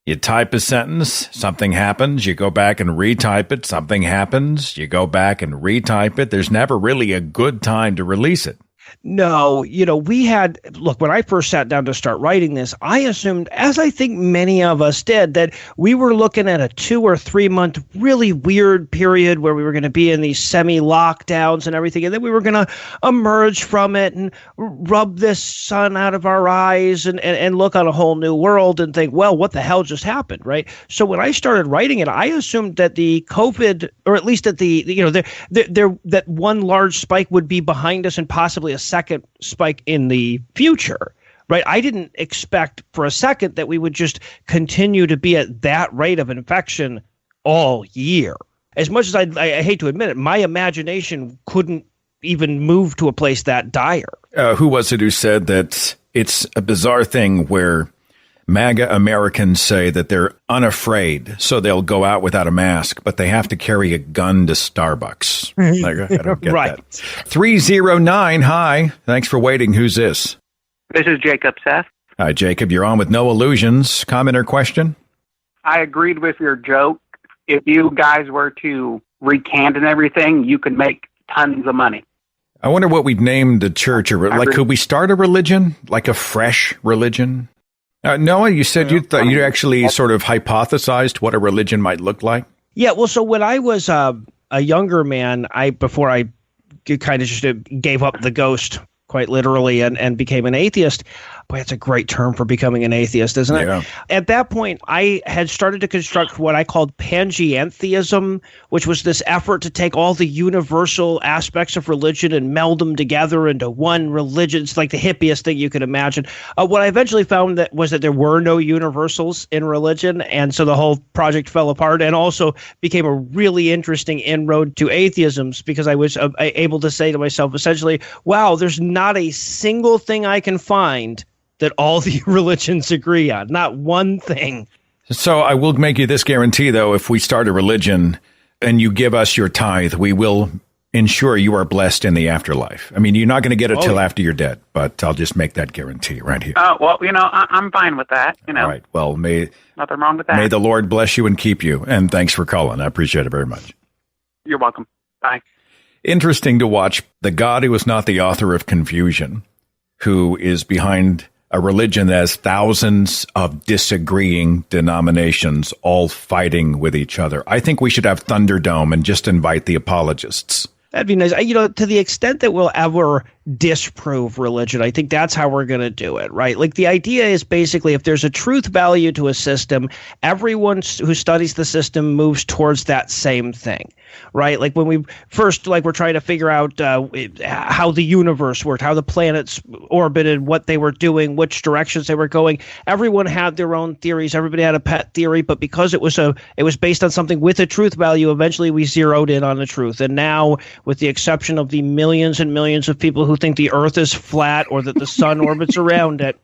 You type a sentence, something happens, you go back and retype it, something happens, you go back and retype it. There's never really a good time to release it. No, look, when I first sat down to start writing this, I assumed, as I think many of us did, that we were looking at a 2 or 3 month really weird period where we were going to be in these semi-lockdowns and everything, and then we were going to emerge from it and rub this sun out of our eyes and look on a whole new world and think, well, what the hell just happened, right? So when I started writing it, I assumed that the COVID, or at least that that one large spike would be behind us and possibly a second spike in the future, right? I didn't expect for a second that we would just continue to be at that rate of infection all year. As much as I hate to admit it, my imagination couldn't even move to a place that dire. Who was it who said that it's a bizarre thing where MAGA Americans say that they're unafraid, so they'll go out without a mask, but they have to carry a gun to Starbucks. I don't get right. that. 309, hi. Thanks for waiting. Who's this? This is Jacob, Seth. Hi, Jacob. You're on with Noah Lugeons. Comment or question? I agreed with your joke. If you guys were to recant and everything, you could make tons of money. I wonder what we'd name the church. Could we start a religion? Like a fresh religion? Noah, you said you actually sort of hypothesized what a religion might look like? Yeah, well, so when I was a younger man, before I kind of just gave up the ghost quite literally and became an atheist. Boy, that's a great term for becoming an atheist, isn't it? Yeah. At that point, I had started to construct what I called pangeantheism, which was this effort to take all the universal aspects of religion and meld them together into one religion. It's like the hippiest thing you could imagine. What I eventually found that there were no universals in religion, and so the whole project fell apart, and also became a really interesting inroad to atheisms, because I was able to say to myself, essentially, wow, there's not a single thing I can find that all the religions agree on. Not one thing. So I will make you this guarantee, though. If we start a religion and you give us your tithe, we will ensure you are blessed in the afterlife. I mean, you're not going to get it till after you're dead, but I'll just make that guarantee right here. Well, I'm fine with that. All right. Well, nothing wrong with that. May the Lord bless you and keep you. And thanks for calling. I appreciate it very much. You're welcome. Bye. Interesting to watch the God who is not the author of confusion, who is behind a religion that has thousands of disagreeing denominations all fighting with each other. I think we should have Thunderdome and just invite the apologists. That'd be nice. To the extent that we'll ever disprove religion, I think that's how we're going to do it, right? Like, the idea is basically, if there's a truth value to a system, everyone who studies the system moves towards that same thing, right? Like when we first, we're trying to figure out how the universe worked, how the planets orbited, what they were doing, which directions they were going. Everyone had their own theories. Everybody had a pet theory, but because it was based on something with a truth value, eventually we zeroed in on the truth. And now, with the exception of the millions and millions of people who think the earth is flat or that the sun orbits around it,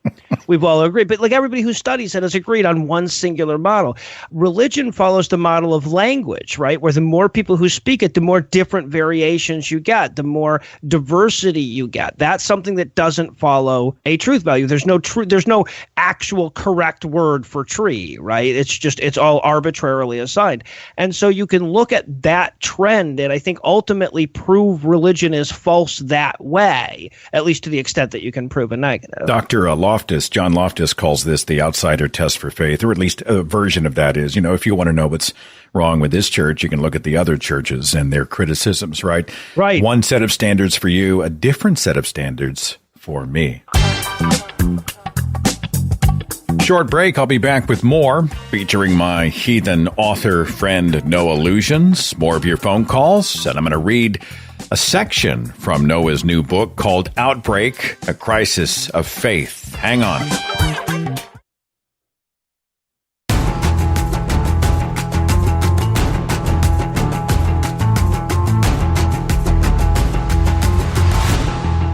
we've all agreed. But everybody who studies it has agreed on one singular model. Religion follows the model of language, right? Where the more people who speak it, the more different variations you get, the more diversity you get. That's something that doesn't follow a truth value. There's no actual correct word for tree, right? It's all arbitrarily assigned. And so you can look at that trend and I think ultimately prove religion is false that way, at least to the extent that you can prove a negative. Dr. John Loftus calls this the outsider test for faith, or at least a version of that is, if you want to know what's wrong with this church, you can look at the other churches and their criticisms, right? Right. One set of standards for you, a different set of standards for me. Short break. I'll be back with more, featuring my heathen author friend Noah Lugeons. More of your phone calls, and I'm going to read a section from Noah's new book called Outbreak, A Crisis of Faith. Hang on.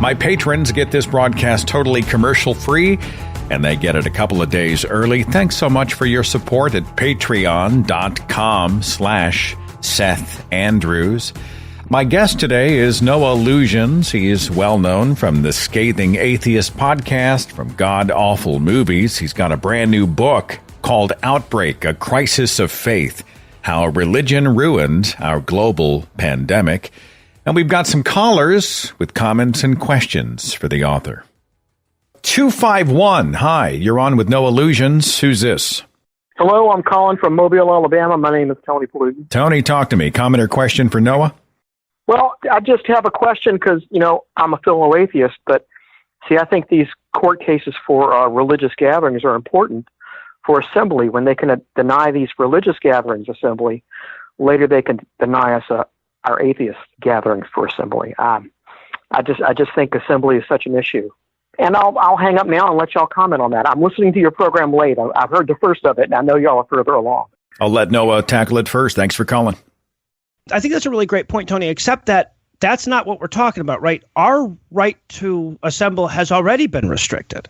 My patrons get this broadcast totally commercial-free, and they get it a couple of days early. Thanks so much for your support at patreon.com/Seth Andrews. My guest today is Noah Lugeons. He is well known from the Scathing Atheist podcast, from God-awful movies. He's got a brand new book called Outbreak, A Crisis of Faith, How Religion Ruined Our Global Pandemic. And we've got some callers with comments and questions for the author. 251, hi, you're on with Noah Lugeons. Who's this? Hello, I'm calling from Mobile, Alabama. My name is Tony Paloogan. Tony, talk to me. Comment or question for Noah? Well, I just have a question because, I'm a fellow atheist, but see, I think these court cases for religious gatherings are important for assembly. When they can deny these religious gatherings assembly, later they can deny us our atheist gatherings for assembly. I just think assembly is such an issue. And I'll hang up now and let y'all comment on that. I'm listening to your program late. I've heard the first of it, and I know y'all are further along. I'll let Noah tackle it first. Thanks for calling. I think that's a really great point, Tony, except that that's not what we're talking about, right? Our right to assemble has already been restricted.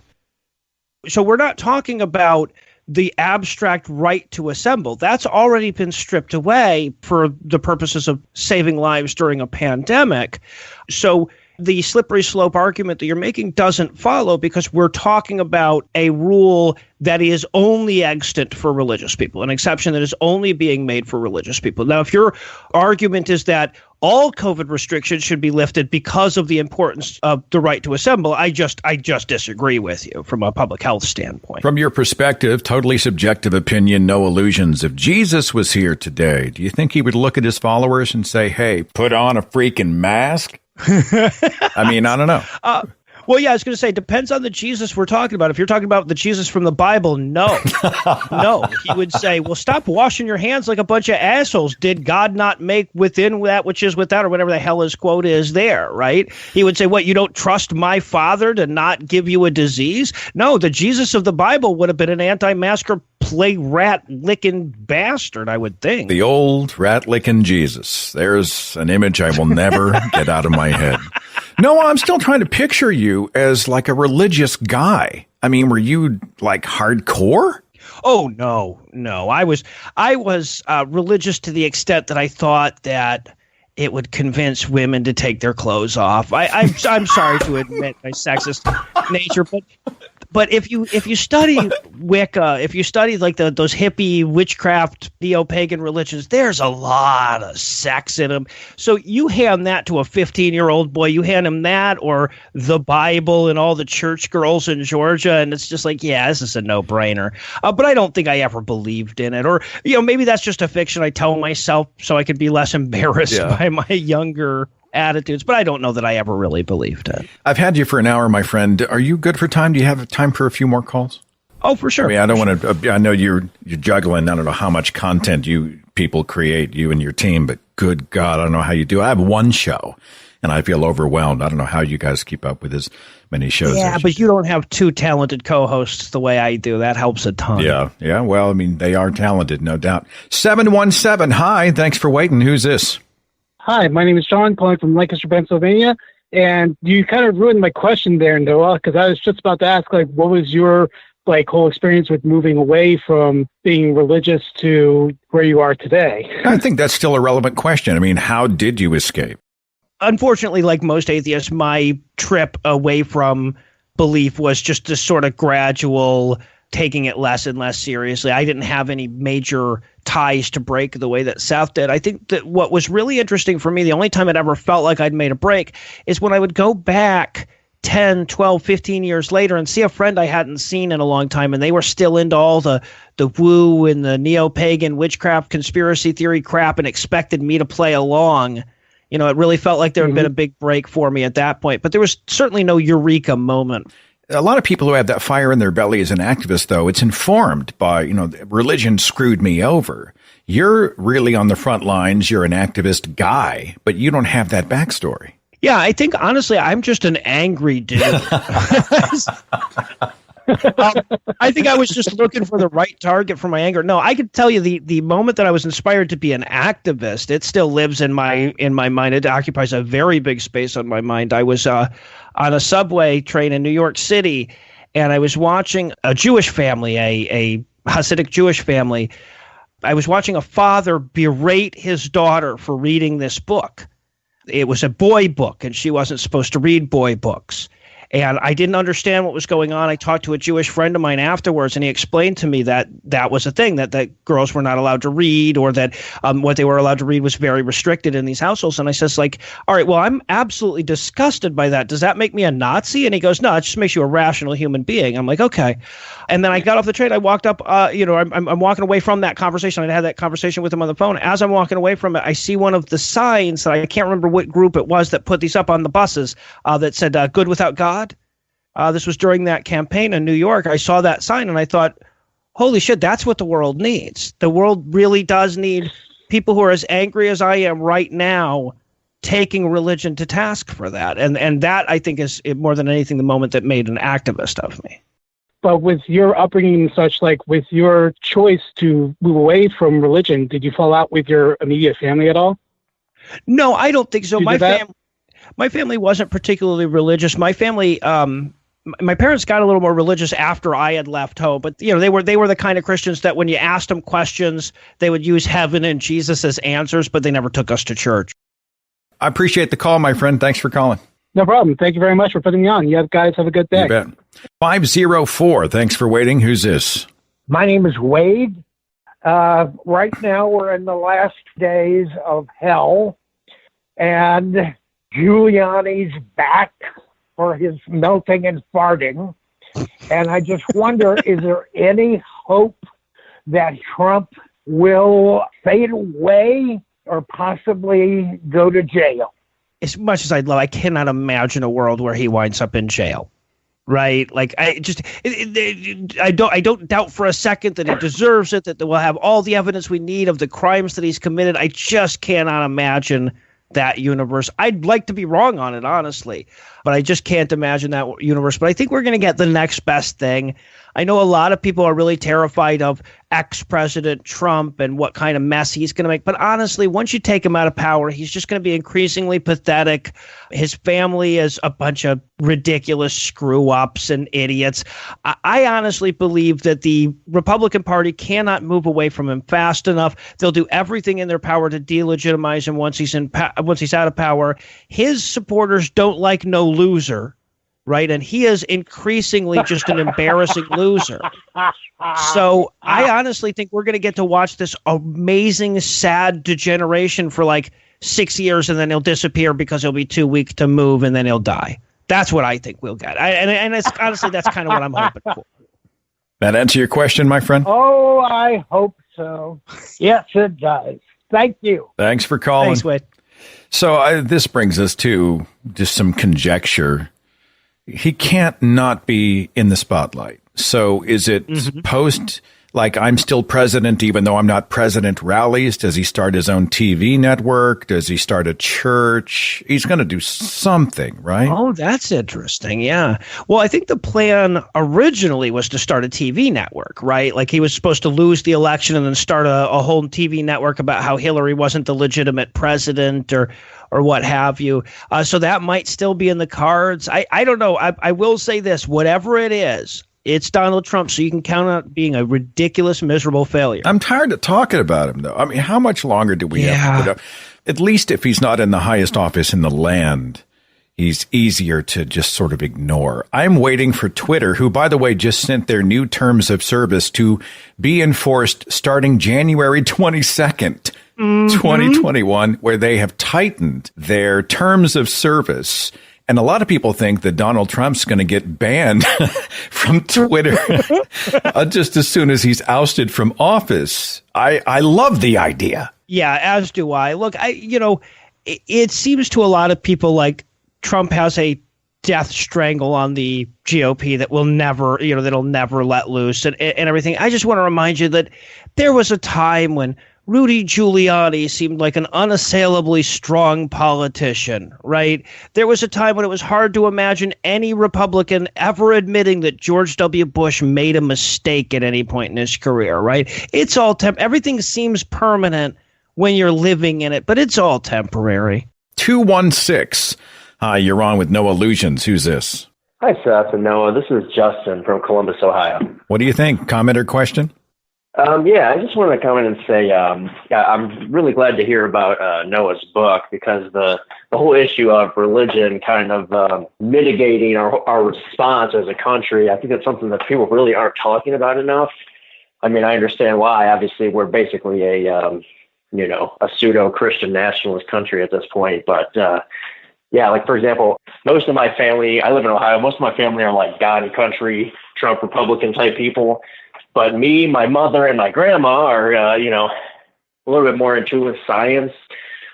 So we're not talking about the abstract right to assemble. That's already been stripped away for the purposes of saving lives during a pandemic. So the slippery slope argument that you're making doesn't follow because we're talking about a rule that is only extant for religious people, an exception that is only being made for religious people. Now, if your argument is that all COVID restrictions should be lifted because of the importance of the right to assemble, I just disagree with you from a public health standpoint. From your perspective, totally subjective opinion, Noah Lugeons, if Jesus was here today, do you think he would look at his followers and say, hey, put on a freaking mask? I mean, I don't know. Well, yeah, I was going to say, depends on the Jesus we're talking about. If you're talking about the Jesus from the Bible, no. No. He would say, well, stop washing your hands like a bunch of assholes. Did God not make within that which is without, or whatever the hell his quote is there, right? He would say, what, you don't trust my Father to not give you a disease? No, the Jesus of the Bible would have been an anti-masker play rat-licking bastard, I would think. The old rat-licking Jesus. There's an image I will never get out of my head. No, I'm still trying to picture you as like a religious guy. I mean, were you like hardcore? Oh, no. I was religious to the extent that I thought that it would convince women to take their clothes off. I'm sorry to admit my sexist nature, but if you study Wicca, if you study like those hippie witchcraft neo-pagan religions, there's a lot of sex in them. So you hand that to a 15-year-old boy, you hand him that or the Bible and all the church girls in Georgia, and it's just like, yeah, this is a no-brainer. But I don't think I ever believed in it. Or, maybe that's just a fiction I tell myself so I could be less embarrassed by my younger attitudes, but I don't know that I ever really believed it. I've had you for an hour, my friend. Are you good for time? Do you have time for a few more calls? Oh, for sure. I mean, I don't want to. I know you're juggling. I don't know how much content you people create, you and your team, but good God, I don't know how you do. I have one show, and I feel overwhelmed. I don't know how you guys keep up with as many shows. Yeah, but you don't have two talented co-hosts the way I do. That helps a ton. Yeah. Well, I mean, they are talented, no doubt. 717. Hi, thanks for waiting. Who's this? Hi, my name is Sean, calling from Lancaster, Pennsylvania, and you kind of ruined my question there, Noah, because I was just about to ask, what was your whole experience with moving away from being religious to where you are today? I think that's still a relevant question. I mean, how did you escape? Unfortunately, like most atheists, my trip away from belief was just this sort of gradual taking it less and less seriously. I didn't have any major ties to break the way that Seth did. I think that what was really interesting for me, the only time it ever felt like I'd made a break, is when I would go back 10, 12, 15 years later and see a friend I hadn't seen in a long time, and they were still into all the woo and the neo-pagan witchcraft conspiracy theory crap and expected me to play along. It really felt like there had been a big break for me at that point. But there was certainly no eureka moment. A lot of people who have that fire in their belly as an activist, though, it's informed by, religion screwed me over. You're really on the front lines. You're an activist guy, but you don't have that backstory. Yeah, I think, honestly, I'm just an angry dude. I think I was just looking for the right target for my anger. No, I could tell you the moment that I was inspired to be an activist, it still lives in my mind. It occupies a very big space on my mind. I was on a subway train in New York City, and I was watching a Jewish family, a Hasidic Jewish family. I was watching a father berate his daughter for reading this book. It was a boy book, and she wasn't supposed to read boy books. And I didn't understand what was going on. I talked to a Jewish friend of mine afterwards, and he explained to me that that was a thing, that girls were not allowed to read, or that what they were allowed to read was very restricted in these households. And I says, like, all right, well, I'm absolutely disgusted by that. Does that make me a Nazi? And he goes, no, it just makes you a rational human being. I'm like, okay. And then I got off the train. I walked up, I'm walking away from that conversation. I had that conversation with him on the phone. As I'm walking away from it, I see one of the signs that I can't remember what group it was that put these up on the buses that said good without God. This was during that campaign in New York. I saw that sign and I thought, holy shit, that's what the world needs. The world really does need people who are as angry as I am right now taking religion to task for that. And that, I think, is more than anything the moment that made an activist of me. But with your upbringing and such, like with your choice to move away from religion, did you fall out with your immediate family at all? No, I don't think so. My family wasn't particularly religious. My family, my parents got a little more religious after I had left home, but they were the kind of Christians that when you asked them questions, they would use heaven and Jesus as answers, but they never took us to church. I appreciate the call, my friend. Thanks for calling. No problem. Thank you very much for putting me on. You guys have a good day. You bet. 504. Thanks for waiting. Who's this? My name is Wade. Right now we're in the last days of hell, and Giuliani's back for his melting and farting. And I just wonder, is there any hope that Trump will fade away or possibly go to jail? As much as I cannot imagine a world where he winds up in jail, right? Like I don't doubt for a second that he deserves it, that we'll have all the evidence we need of the crimes that he's committed. I just cannot imagine that universe. I'd like to be wrong on it, honestly, but I just can't imagine that universe. But I think we're going to get the next best thing. I know a lot of people are really terrified of ex-President Trump and what kind of mess he's going to make. But honestly, once you take him out of power, he's just going to be increasingly pathetic. His family is a bunch of ridiculous screw-ups and idiots. I honestly believe that the Republican Party cannot move away from him fast enough. They'll do everything in their power to delegitimize him once he's out of power. His supporters don't like no loser. Right. And he is increasingly just an embarrassing loser. So I honestly think we're going to get to watch this amazing, sad degeneration for like 6 years, and then he'll disappear because he'll be too weak to move, and then he'll die. That's what I think we'll get. And it's, honestly, that's kind of what I'm hoping for. That answer your question, my friend? Oh, I hope so. Yes, it does. Thank you. Thanks for calling. Thanks, Wade. So this brings us to just some conjecture. He can't not be in the spotlight. So is it post, like, I'm still president even though I'm not president rallies? Does he start his own TV network? Does he start a church? He's going to do something, right? Oh, that's interesting. Yeah. Well, I think the plan originally was to start a TV network, right? Like he was supposed to lose the election and then start a whole TV network about how Hillary wasn't the legitimate president or what have you. So that might still be in the cards. I don't know. I will say this, whatever it is, it's Donald Trump, so you can count on it being a ridiculous, miserable failure. I'm tired of talking about him, though. I mean, how much longer do we have to put up? At least if he's not in the highest office in the land, he's easier to just sort of ignore. I'm waiting for Twitter, who, by the way, just sent their new terms of service to be enforced starting January 22nd. 2021, where they have tightened their terms of service. And a lot of people think that Donald Trump's going to get banned from Twitter just as soon as he's ousted from office. I love the idea. Yeah, as do I. Look, it seems to a lot of people like Trump has a death strangle on the GOP that will never, that'll never let loose and everything. I just want to remind you that there was a time when Rudy Giuliani seemed like an unassailably strong politician, right? There was a time when it was hard to imagine any Republican ever admitting that George W. Bush made a mistake at any point in his career, right? It's all everything seems permanent when you're living in it, but it's all temporary. 216. Hi, you're on with Noah Lugeons. Who's this? Hi, Seth and Noah. This is Justin from Columbus, Ohio. What do you think? Comment or question? Yeah, I just wanted to come in and say, yeah, I'm really glad to hear about Noah's book, because the whole issue of religion kind of mitigating our response as a country, I think that's something that people really aren't talking about enough. I mean, I understand why. Obviously, we're basically a pseudo-Christian nationalist country at this point. But yeah, like, for example, most of my family, I live in Ohio, most of my family are like God and country, Trump Republican type people. But me, my mother, and my grandma are, a little bit more into with science.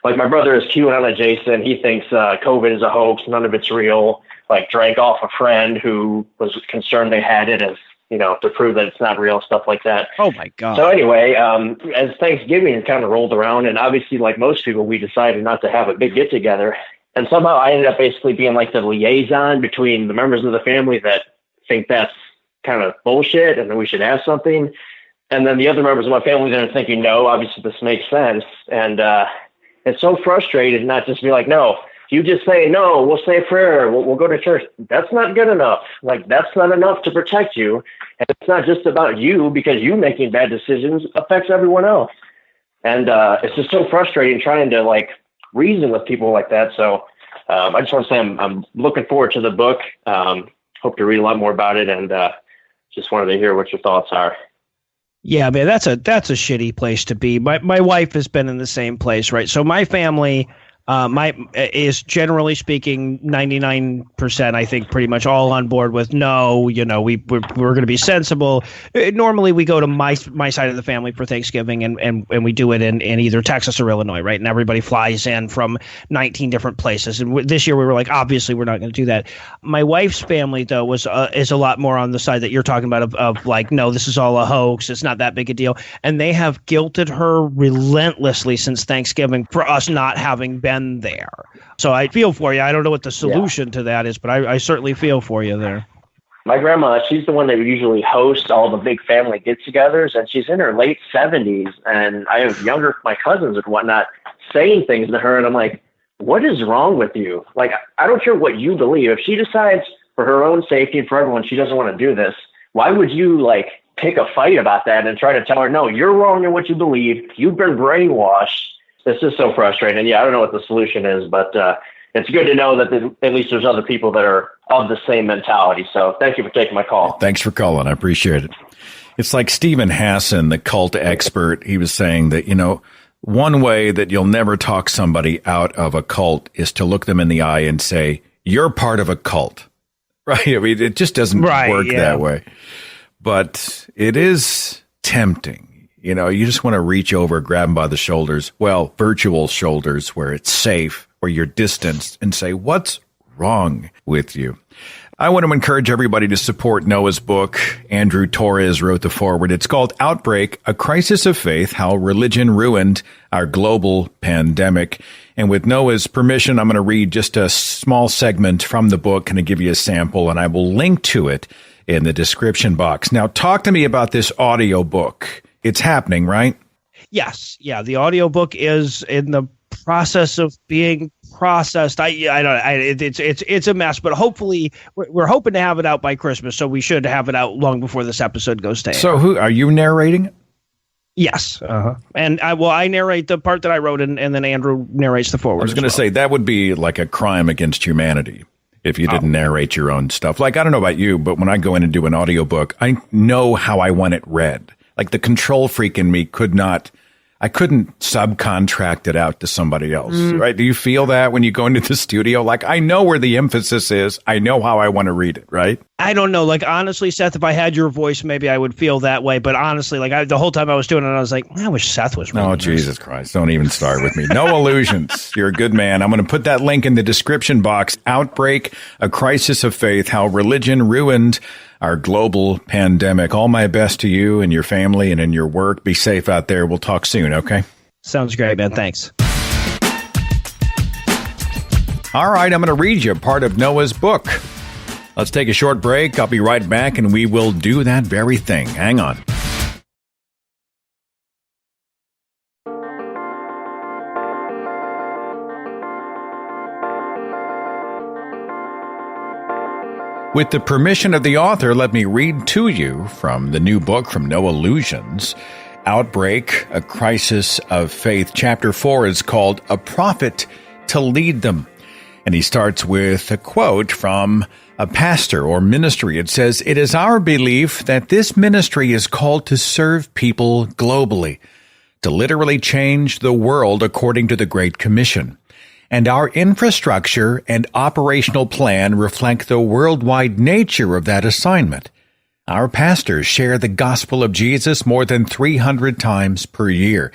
Like, my brother is QAnon adjacent. He thinks COVID is a hoax. None of it's real. Like, drank off a friend who was concerned they had it as, to prove that it's not real, stuff like that. Oh, my God. So anyway, as Thanksgiving kind of rolled around, and obviously, like most people, we decided not to have a big get-together. And somehow I ended up basically being like the liaison between the members of the family that think that's kind of bullshit and then we should have something, and then the other members of my family that are thinking, no, obviously this makes sense. And it's so frustrating not just be like, no, you just say no, we'll say a prayer, we'll go to church. That's not good enough. Like, that's not enough to protect you. And it's not just about you, because you making bad decisions affects everyone else. And it's just so frustrating trying to like reason with people like that. So I just want to say I'm looking forward to the book. Hope to read a lot more about it, and just wanted to hear what your thoughts are. Yeah, man, that's a shitty place to be. My wife has been in the same place, right? So my family is generally speaking 99%, I think, pretty much all on board with no. We're going to be sensible. Normally, we go to my side of the family for Thanksgiving, and we do it in either Texas or Illinois, right? And everybody flies in from 19 different places. And this year we were like, obviously, we're not going to do that. My wife's family, though, is a lot more on the side that you're talking about of like, no, this is all a hoax. It's not that big a deal. And they have guilted her relentlessly since Thanksgiving for us not having been there. So I feel for you. I don't know what the solution to that is, but I certainly feel for you there. My grandma, she's the one that usually hosts all the big family get-togethers, and she's in her late 70s, and I have my cousins and whatnot saying things to her, and I'm like, what is wrong with you? Like, I don't care what you believe. If she decides for her own safety and for everyone she doesn't want to do this, why would you, like, pick a fight about that and try to tell her, no, you're wrong in what you believe. You've been brainwashed. It's just so frustrating. Yeah, I don't know what the solution is, but it's good to know that at least there's other people that are of the same mentality. So thank you for taking my call. Thanks for calling. I appreciate it. It's like Stephen Hassan, the cult expert. He was saying that, one way that you'll never talk somebody out of a cult is to look them in the eye and say, you're part of a cult. Right? I mean, it just doesn't work that way. But it is tempting. You just want to reach over, grab them by the shoulders, virtual shoulders where it's safe, where you're distanced, and say, what's wrong with you? I want to encourage everybody to support Noah's book. Andrew Torres wrote the foreword. It's called Outbreak, A Crisis of Faith, How Religion Ruined Our Global Pandemic. And with Noah's permission, I'm going to read just a small segment from the book and give you a sample, and I will link to it in the description box. Now, talk to me about this audiobook. It's happening, right? Yes. Yeah. The audiobook is in the process of being processed. It's a mess, but hopefully we're hoping to have it out by Christmas. So we should have it out long before this episode goes to air. So who are you narrating it? Yes. And I narrate the part that I wrote, and then Andrew narrates the foreword. I was going to say that would be like a crime against humanity if you didn't narrate your own stuff. Like, I don't know about you, but when I go in and do an audiobook, I know how I want it read. Like, the control freak in me couldn't subcontract it out to somebody else, right? Do you feel that when you go into the studio? Like, I know where the emphasis is. I know how I want to read it, right? I don't know. Like, honestly, Seth, if I had your voice, maybe I would feel that way. But honestly, like, the whole time I was doing it, I was like, I wish Seth was reading this. Jesus Christ. Don't even start with me. Noah Lugeons. You're a good man. I'm going to put that link in the description box. Outbreak, A Crisis of Faith, How Religion Ruined Our Global Pandemic. All my best to you and your family and in your work. Be safe out there. We'll talk soon, okay? Sounds great, man. Thanks. All right, I'm going to read you part of Noah's book. Let's take a short break. I'll be right back, and we will do that very thing. Hang on. With the permission of the author, let me read to you from the new book from Noah Lugeons, Outbreak, A Crisis of Faith. Chapter 4 is called A Prophet to Lead Them. And he starts with a quote from a pastor or ministry. It says, "It is our belief that this ministry is called to serve people globally, to literally change the world according to the Great Commission. And our infrastructure and operational plan reflect the worldwide nature of that assignment. Our pastors share the gospel of Jesus more than 300 times per year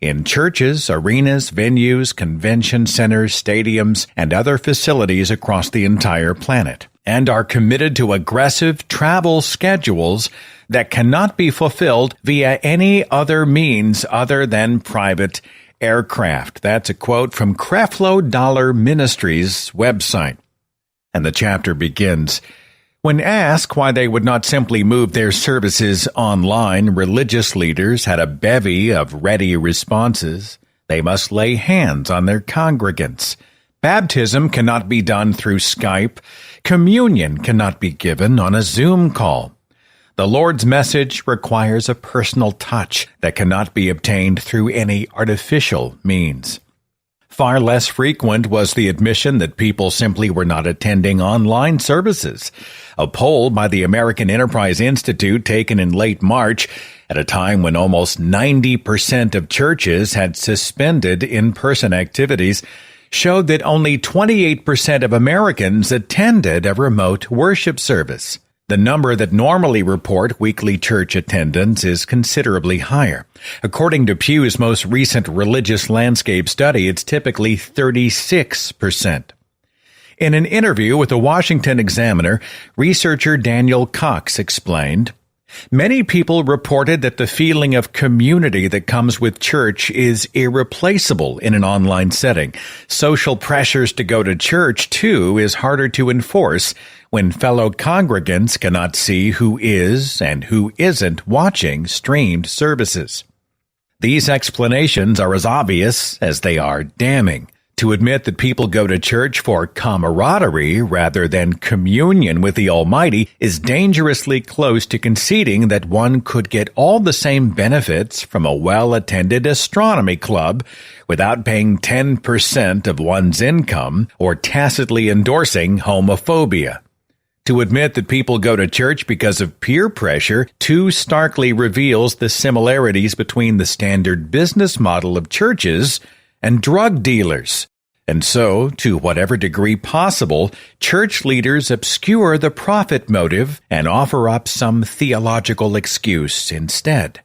in churches, arenas, venues, convention centers, stadiums, and other facilities across the entire planet, and are committed to aggressive travel schedules that cannot be fulfilled via any other means other than private aircraft." That's a quote from Creflo Dollar Ministries website. And the chapter begins, "When asked why they would not simply move their services online, religious leaders had a bevy of ready responses. They must lay hands on their congregants. Baptism cannot be done through Skype. Communion cannot be given on a Zoom call. The Lord's message requires a personal touch that cannot be obtained through any artificial means." Far less frequent was the admission that people simply were not attending online services. A poll by the American Enterprise Institute taken in late March, at a time when almost 90% of churches had suspended in-person activities, showed that only 28% of Americans attended a remote worship service. The number that normally report weekly church attendance is considerably higher. According to Pew's most recent religious landscape study, it's typically 36%. In an interview with the Washington Examiner, researcher Daniel Cox explained, "Many people reported that the feeling of community that comes with church is irreplaceable in an online setting. Social pressures to go to church, too, is harder to enforce when fellow congregants cannot see who is and who isn't watching streamed services." These explanations are as obvious as they are damning. To admit that people go to church for camaraderie rather than communion with the Almighty is dangerously close to conceding that one could get all the same benefits from a well-attended astronomy club without paying 10% of one's income or tacitly endorsing homophobia. To admit that people go to church because of peer pressure too starkly reveals the similarities between the standard business model of churches and drug dealers. And so, to whatever degree possible, church leaders obscure the profit motive and offer up some theological excuse instead.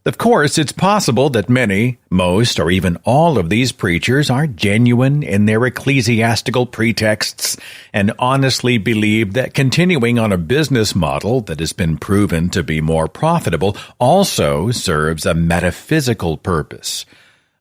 Of course, it's possible that many, most, or even all of these preachers are genuine in their ecclesiastical pretexts and honestly believe that continuing on a business model that has been proven to be more profitable also serves a metaphysical purpose.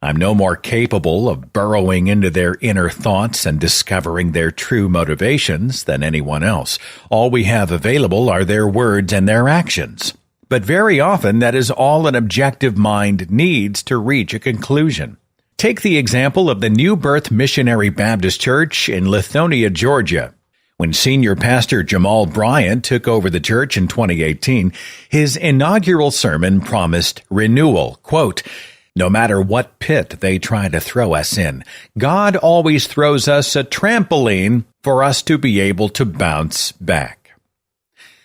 I'm no more capable of burrowing into their inner thoughts and discovering their true motivations than anyone else. All we have available are their words and their actions. But very often that is all an objective mind needs to reach a conclusion. Take the example of the New Birth Missionary Baptist Church in Lithonia, Georgia. When senior pastor Jamal Bryant took over the church in 2018, his inaugural sermon promised renewal. Quote, "No matter what pit they try to throw us in, God always throws us a trampoline for us to be able to bounce back."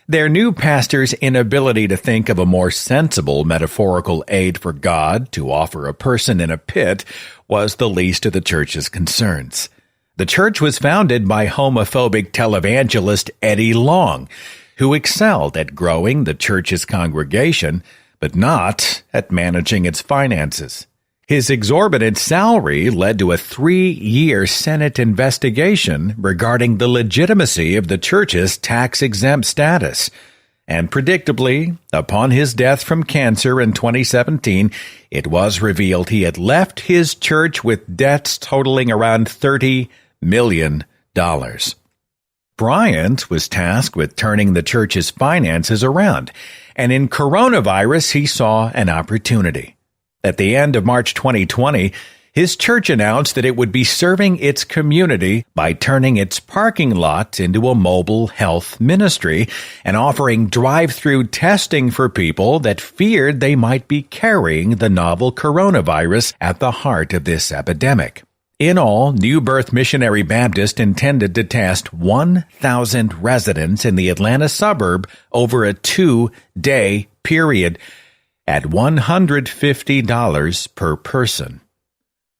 Their new pastor's inability to think of a more sensible metaphorical aid for God to offer a person in a pit was the least of the church's concerns. The church was founded by homophobic televangelist Eddie Long, who excelled at growing the church's congregation, but not at managing its finances. His exorbitant salary led to a 3-year Senate investigation regarding the legitimacy of the church's tax-exempt status. And predictably, upon his death from cancer in 2017, it was revealed he had left his church with debts totaling around $30 million. Bryant was tasked with turning the church's finances around, and in coronavirus he saw an opportunity. At the end of March 2020, his church announced that it would be serving its community by turning its parking lot into a mobile health ministry and offering drive-through testing for people that feared they might be carrying the novel coronavirus at the heart of this epidemic. In all, New Birth Missionary Baptist intended to test 1,000 residents in the Atlanta suburb over a 2-day period at $150 per person.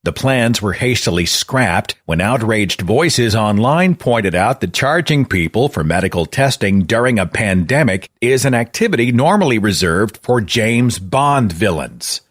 The plans were hastily scrapped when outraged voices online pointed out that charging people for medical testing during a pandemic is an activity normally reserved for James Bond villains.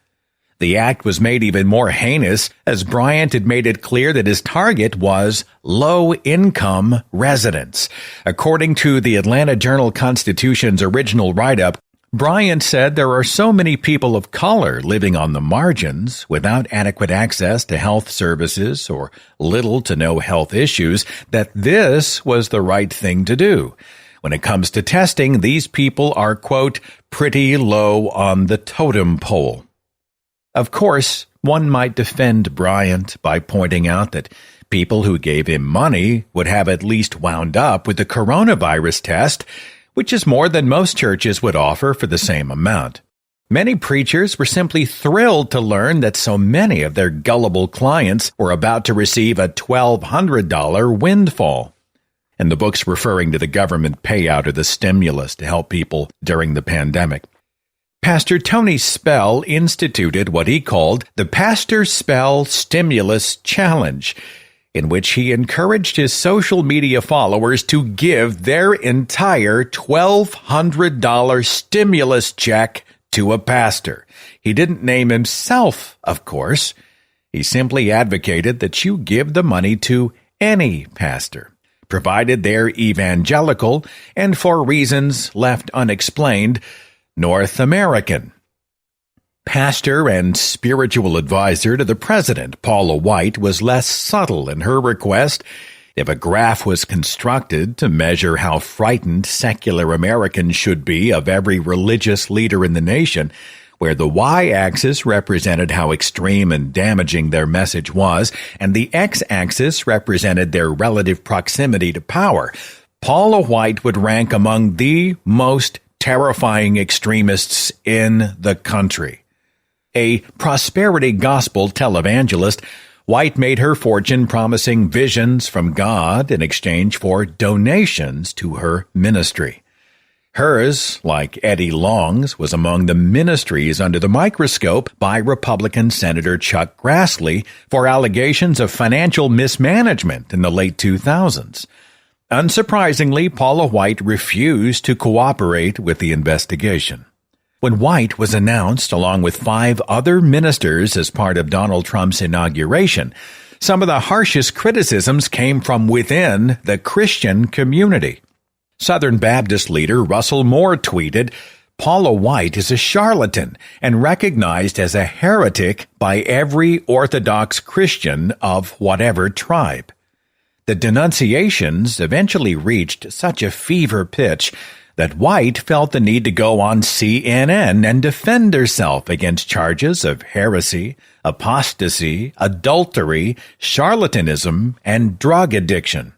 The act was made even more heinous as Bryant had made it clear that his target was low-income residents. According to the Atlanta Journal-Constitution's original write-up, Bryant said there are so many people of color living on the margins without adequate access to health services or little to no health issues that this was the right thing to do. When it comes to testing, these people are, quote, pretty low on the totem pole. Of course, one might defend Bryant by pointing out that people who gave him money would have at least wound up with the coronavirus test, which is more than most churches would offer for the same amount. Many preachers were simply thrilled to learn that so many of their gullible clients were about to receive a $1,200 windfall. And the book's referring to the government payout or the stimulus to help people during the pandemic. Pastor Tony Spell instituted what he called the Pastor Spell Stimulus Challenge, in which he encouraged his social media followers to give their entire $1,200 stimulus check to a pastor. He didn't name himself, of course. He simply advocated that you give the money to any pastor, provided they're evangelical and, for reasons left unexplained, North American. Pastor and spiritual advisor to the president, Paula White, was less subtle in her request. If a graph was constructed to measure how frightened secular Americans should be of every religious leader in the nation, where the y-axis represented how extreme and damaging their message was, and the x-axis represented their relative proximity to power, Paula White would rank among the most terrifying extremists in the country. A prosperity gospel televangelist, White made her fortune promising visions from God in exchange for donations to her ministry. Hers, like Eddie Long's, was among the ministries under the microscope by Republican Senator Chuck Grassley for allegations of financial mismanagement in the late 2000s. Unsurprisingly, Paula White refused to cooperate with the investigation. When White was announced along with 5 other ministers as part of Donald Trump's inauguration, some of the harshest criticisms came from within the Christian community. Southern Baptist leader Russell Moore tweeted, "Paula White is a charlatan and recognized as a heretic by every Orthodox Christian of whatever tribe." The denunciations eventually reached such a fever pitch that White felt the need to go on CNN and defend herself against charges of heresy, apostasy, adultery, charlatanism, and drug addiction.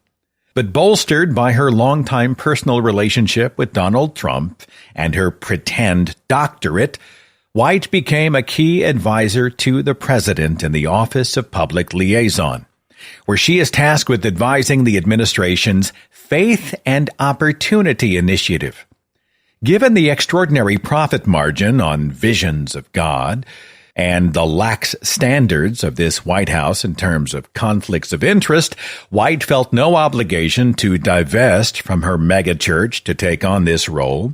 But bolstered by her longtime personal relationship with Donald Trump and her pretend doctorate, White became a key advisor to the president in the Office of Public Liaison, where she is tasked with advising the administration's Faith and Opportunity Initiative. Given the extraordinary profit margin on visions of God and the lax standards of this White House in terms of conflicts of interest, White felt no obligation to divest from her megachurch to take on this role.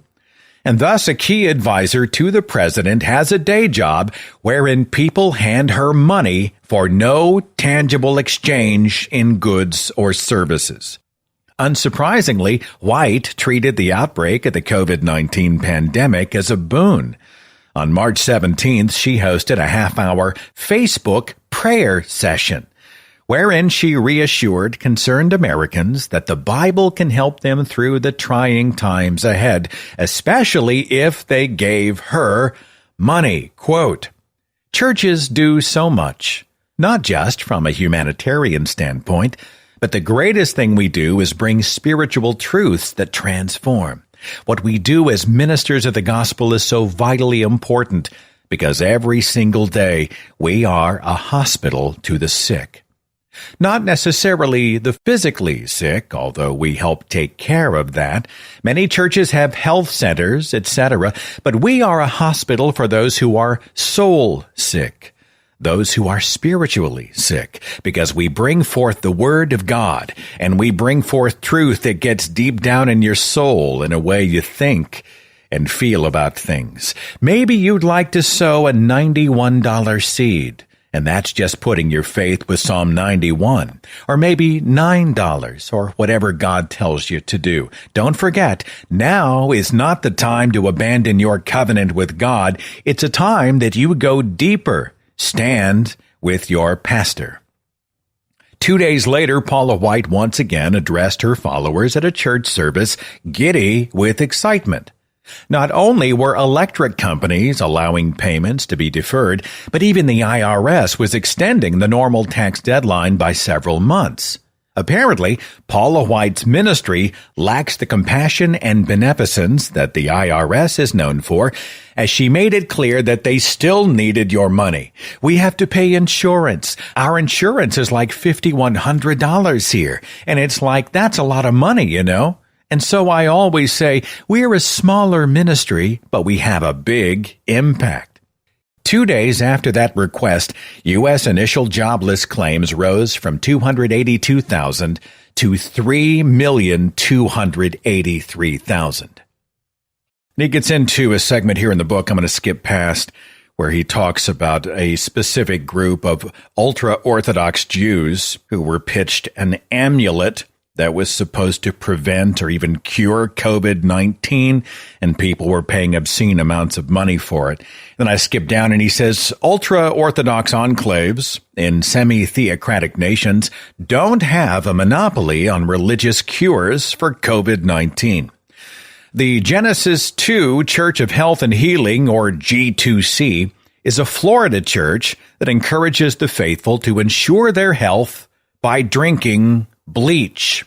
And thus, a key advisor to the president has a day job wherein people hand her money for no tangible exchange in goods or services. Unsurprisingly, White treated the outbreak of the COVID-19 pandemic as a boon. On March 17th, she hosted a half-hour Facebook prayer session, wherein she reassured concerned Americans that the Bible can help them through the trying times ahead, especially if they gave her money. Quote, "Churches do so much, not just from a humanitarian standpoint, but the greatest thing we do is bring spiritual truths that transform. What we do as ministers of the gospel is so vitally important because every single day we are a hospital to the sick. Not necessarily the physically sick, although we help take care of that. Many churches have health centers, etc., but we are a hospital for those who are soul sick, those who are spiritually sick, because we bring forth the Word of God, and we bring forth truth that gets deep down in your soul in a way you think and feel about things. Maybe you'd like to sow a $91 seed. And that's just putting your faith with Psalm 91, or maybe $9, or whatever God tells you to do. Don't forget, now is not the time to abandon your covenant with God. It's a time that you go deeper. Stand with your pastor. 2 days later, Paula White once again addressed her followers at a church service, giddy with excitement. Not only were electric companies allowing payments to be deferred, but even the IRS was extending the normal tax deadline by several months. Apparently, Paula White's ministry lacks the compassion and beneficence that the IRS is known for, as she made it clear that they still needed your money. We have to pay insurance. Our insurance is like $5,100 here, and it's like, that's a lot of money, you know? And so I always say, we're a smaller ministry, but we have a big impact. 2 days after that request, U.S. initial jobless claims rose from 282,000 to 3,283,000. He gets into a segment here in the book I'm going to skip past, where he talks about a specific group of ultra-Orthodox Jews who were pitched an amulet that was supposed to prevent or even cure COVID-19, and people were paying obscene amounts of money for it. Then I skip down and he says, ultra-Orthodox enclaves in semi-theocratic nations don't have a monopoly on religious cures for COVID-19. The Genesis 2 Church of Health and Healing, or G2C, is a Florida church that encourages the faithful to ensure their health by drinking bleach.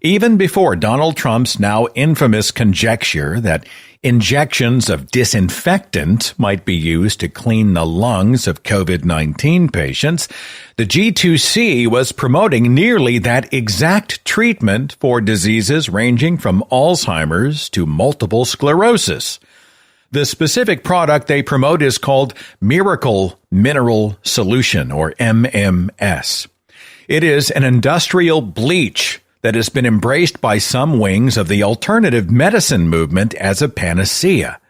Even before Donald Trump's now infamous conjecture that injections of disinfectant might be used to clean the lungs of COVID-19 patients, the G2C was promoting nearly that exact treatment for diseases ranging from Alzheimer's to multiple sclerosis. The specific product they promote is called Miracle Mineral Solution, or MMS. It is an industrial bleach that has been embraced by some wings of the alternative medicine movement as a panacea.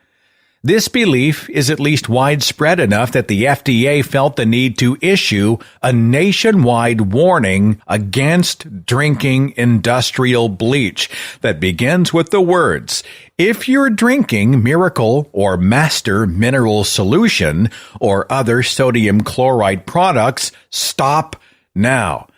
This belief is at least widespread enough that the FDA felt the need to issue a nationwide warning against drinking industrial bleach that begins with the words, "If you're drinking Miracle or Master Mineral Solution or other sodium chloride products, stop now."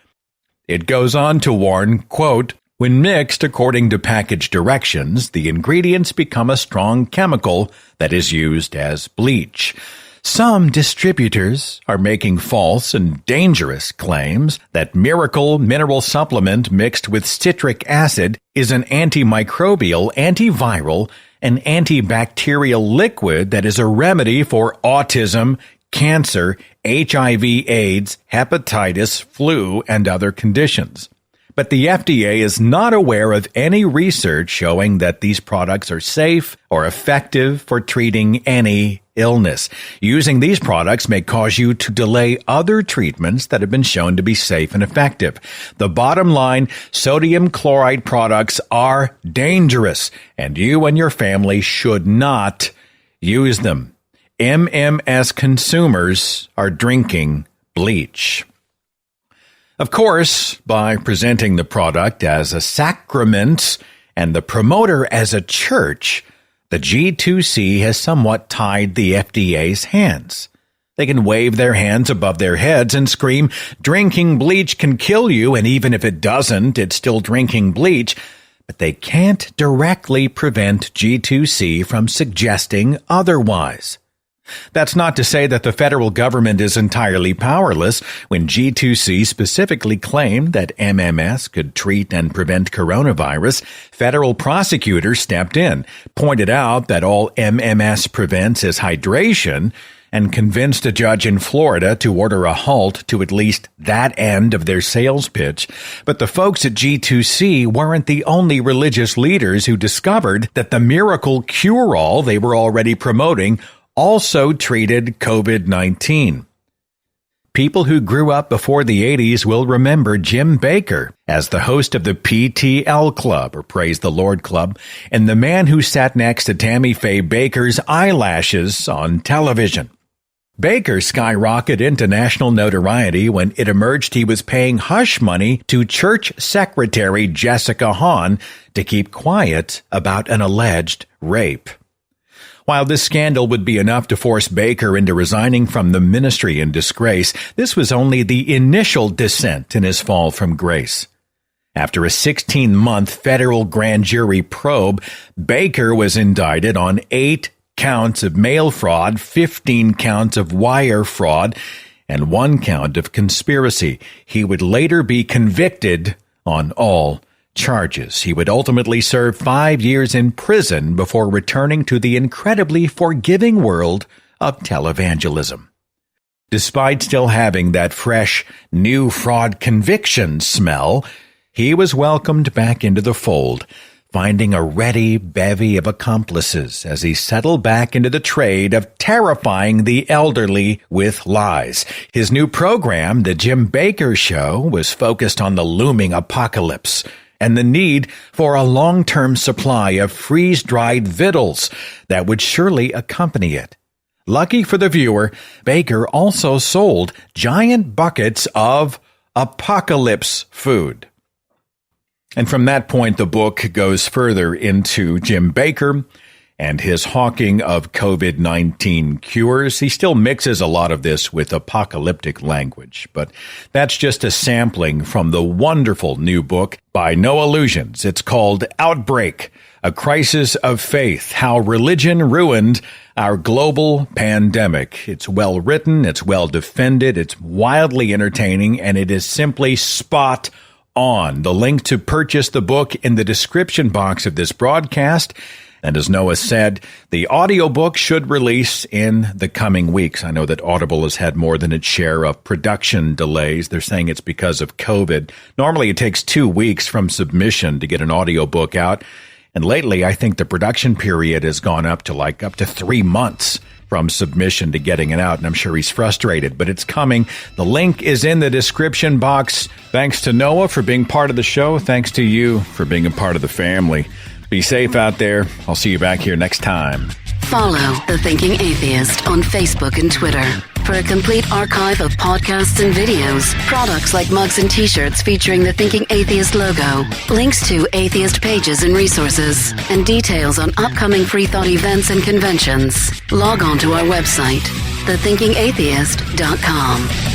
It goes on to warn, quote, "When mixed according to package directions, the ingredients become a strong chemical that is used as bleach. Some distributors are making false and dangerous claims that Miracle Mineral Supplement mixed with citric acid is an antimicrobial, antiviral, and antibacterial liquid that is a remedy for autism, cancer, HIV/AIDS, hepatitis, flu, and other conditions. But the FDA is not aware of any research showing that these products are safe or effective for treating any illness. Using these products may cause you to delay other treatments that have been shown to be safe and effective. The bottom line, sodium chloride products are dangerous, and you and your family should not use them. MMS consumers are drinking bleach." Of course, by presenting the product as a sacrament and the promoter as a church, the G2C has somewhat tied the FDA's hands. They can wave their hands above their heads and scream, "Drinking bleach can kill you, and even if it doesn't, it's still drinking bleach." But they can't directly prevent G2C from suggesting otherwise. That's not to say that the federal government is entirely powerless. When G2C specifically claimed that MMS could treat and prevent coronavirus, federal prosecutors stepped in, pointed out that all MMS prevents is hydration, and convinced a judge in Florida to order a halt to at least that end of their sales pitch. But the folks at G2C weren't the only religious leaders who discovered that the miracle cure-all they were already promoting also treated COVID-19. People who grew up before the 80s will remember Jim Bakker as the host of the PTL Club, or Praise the Lord Club, and the man who sat next to Tammy Faye Bakker's eyelashes on television. Bakker skyrocketed into national notoriety when it emerged he was paying hush money to church secretary Jessica Hahn to keep quiet about an alleged rape. While this scandal would be enough to force Bakker into resigning from the ministry in disgrace, this was only the initial descent in his fall from grace. After a 16-month federal grand jury probe, Bakker was indicted on 8 counts of mail fraud, 15 counts of wire fraud, and 1 count of conspiracy. He would later be convicted on all charges. He would ultimately serve 5 years in prison before returning to the incredibly forgiving world of televangelism. Despite still having that fresh, new fraud conviction smell, he was welcomed back into the fold, finding a ready bevy of accomplices as he settled back into the trade of terrifying the elderly with lies. His new program, The Jim Bakker Show, was focused on the looming apocalypse and the need for a long-term supply of freeze-dried victuals that would surely accompany it. Lucky for the viewer, Bakker also sold giant buckets of apocalypse food. And from that point, the book goes further into Jim Bakker and his hawking of COVID-19 cures. He still mixes a lot of this with apocalyptic language, but that's just a sampling from the wonderful new book by Noah Lugeons. It's called Outbreak, A Crisis of Faith, How Religion Ruined Our Global Pandemic. It's well written, it's well defended, it's wildly entertaining, and it is simply spot on. The link to purchase the book in the description box of this broadcast. And as Noah said, the audiobook should release in the coming weeks. I know that Audible has had more than its share of production delays. They're saying it's because of COVID. Normally it takes 2 weeks from submission to get an audiobook out. And lately, I think the production period has gone up to 3 months from submission to getting it out. And I'm sure he's frustrated, but it's coming. The link is in the description box. Thanks to Noah for being part of the show. Thanks to you for being a part of the family. Be safe out there. I'll see you back here next time. Follow The Thinking Atheist on Facebook and Twitter for a complete archive of podcasts and videos, products like mugs and t-shirts featuring the Thinking Atheist logo, links to atheist pages and resources, and details on upcoming free thought events and conventions. Log on to our website, thethinkingatheist.com.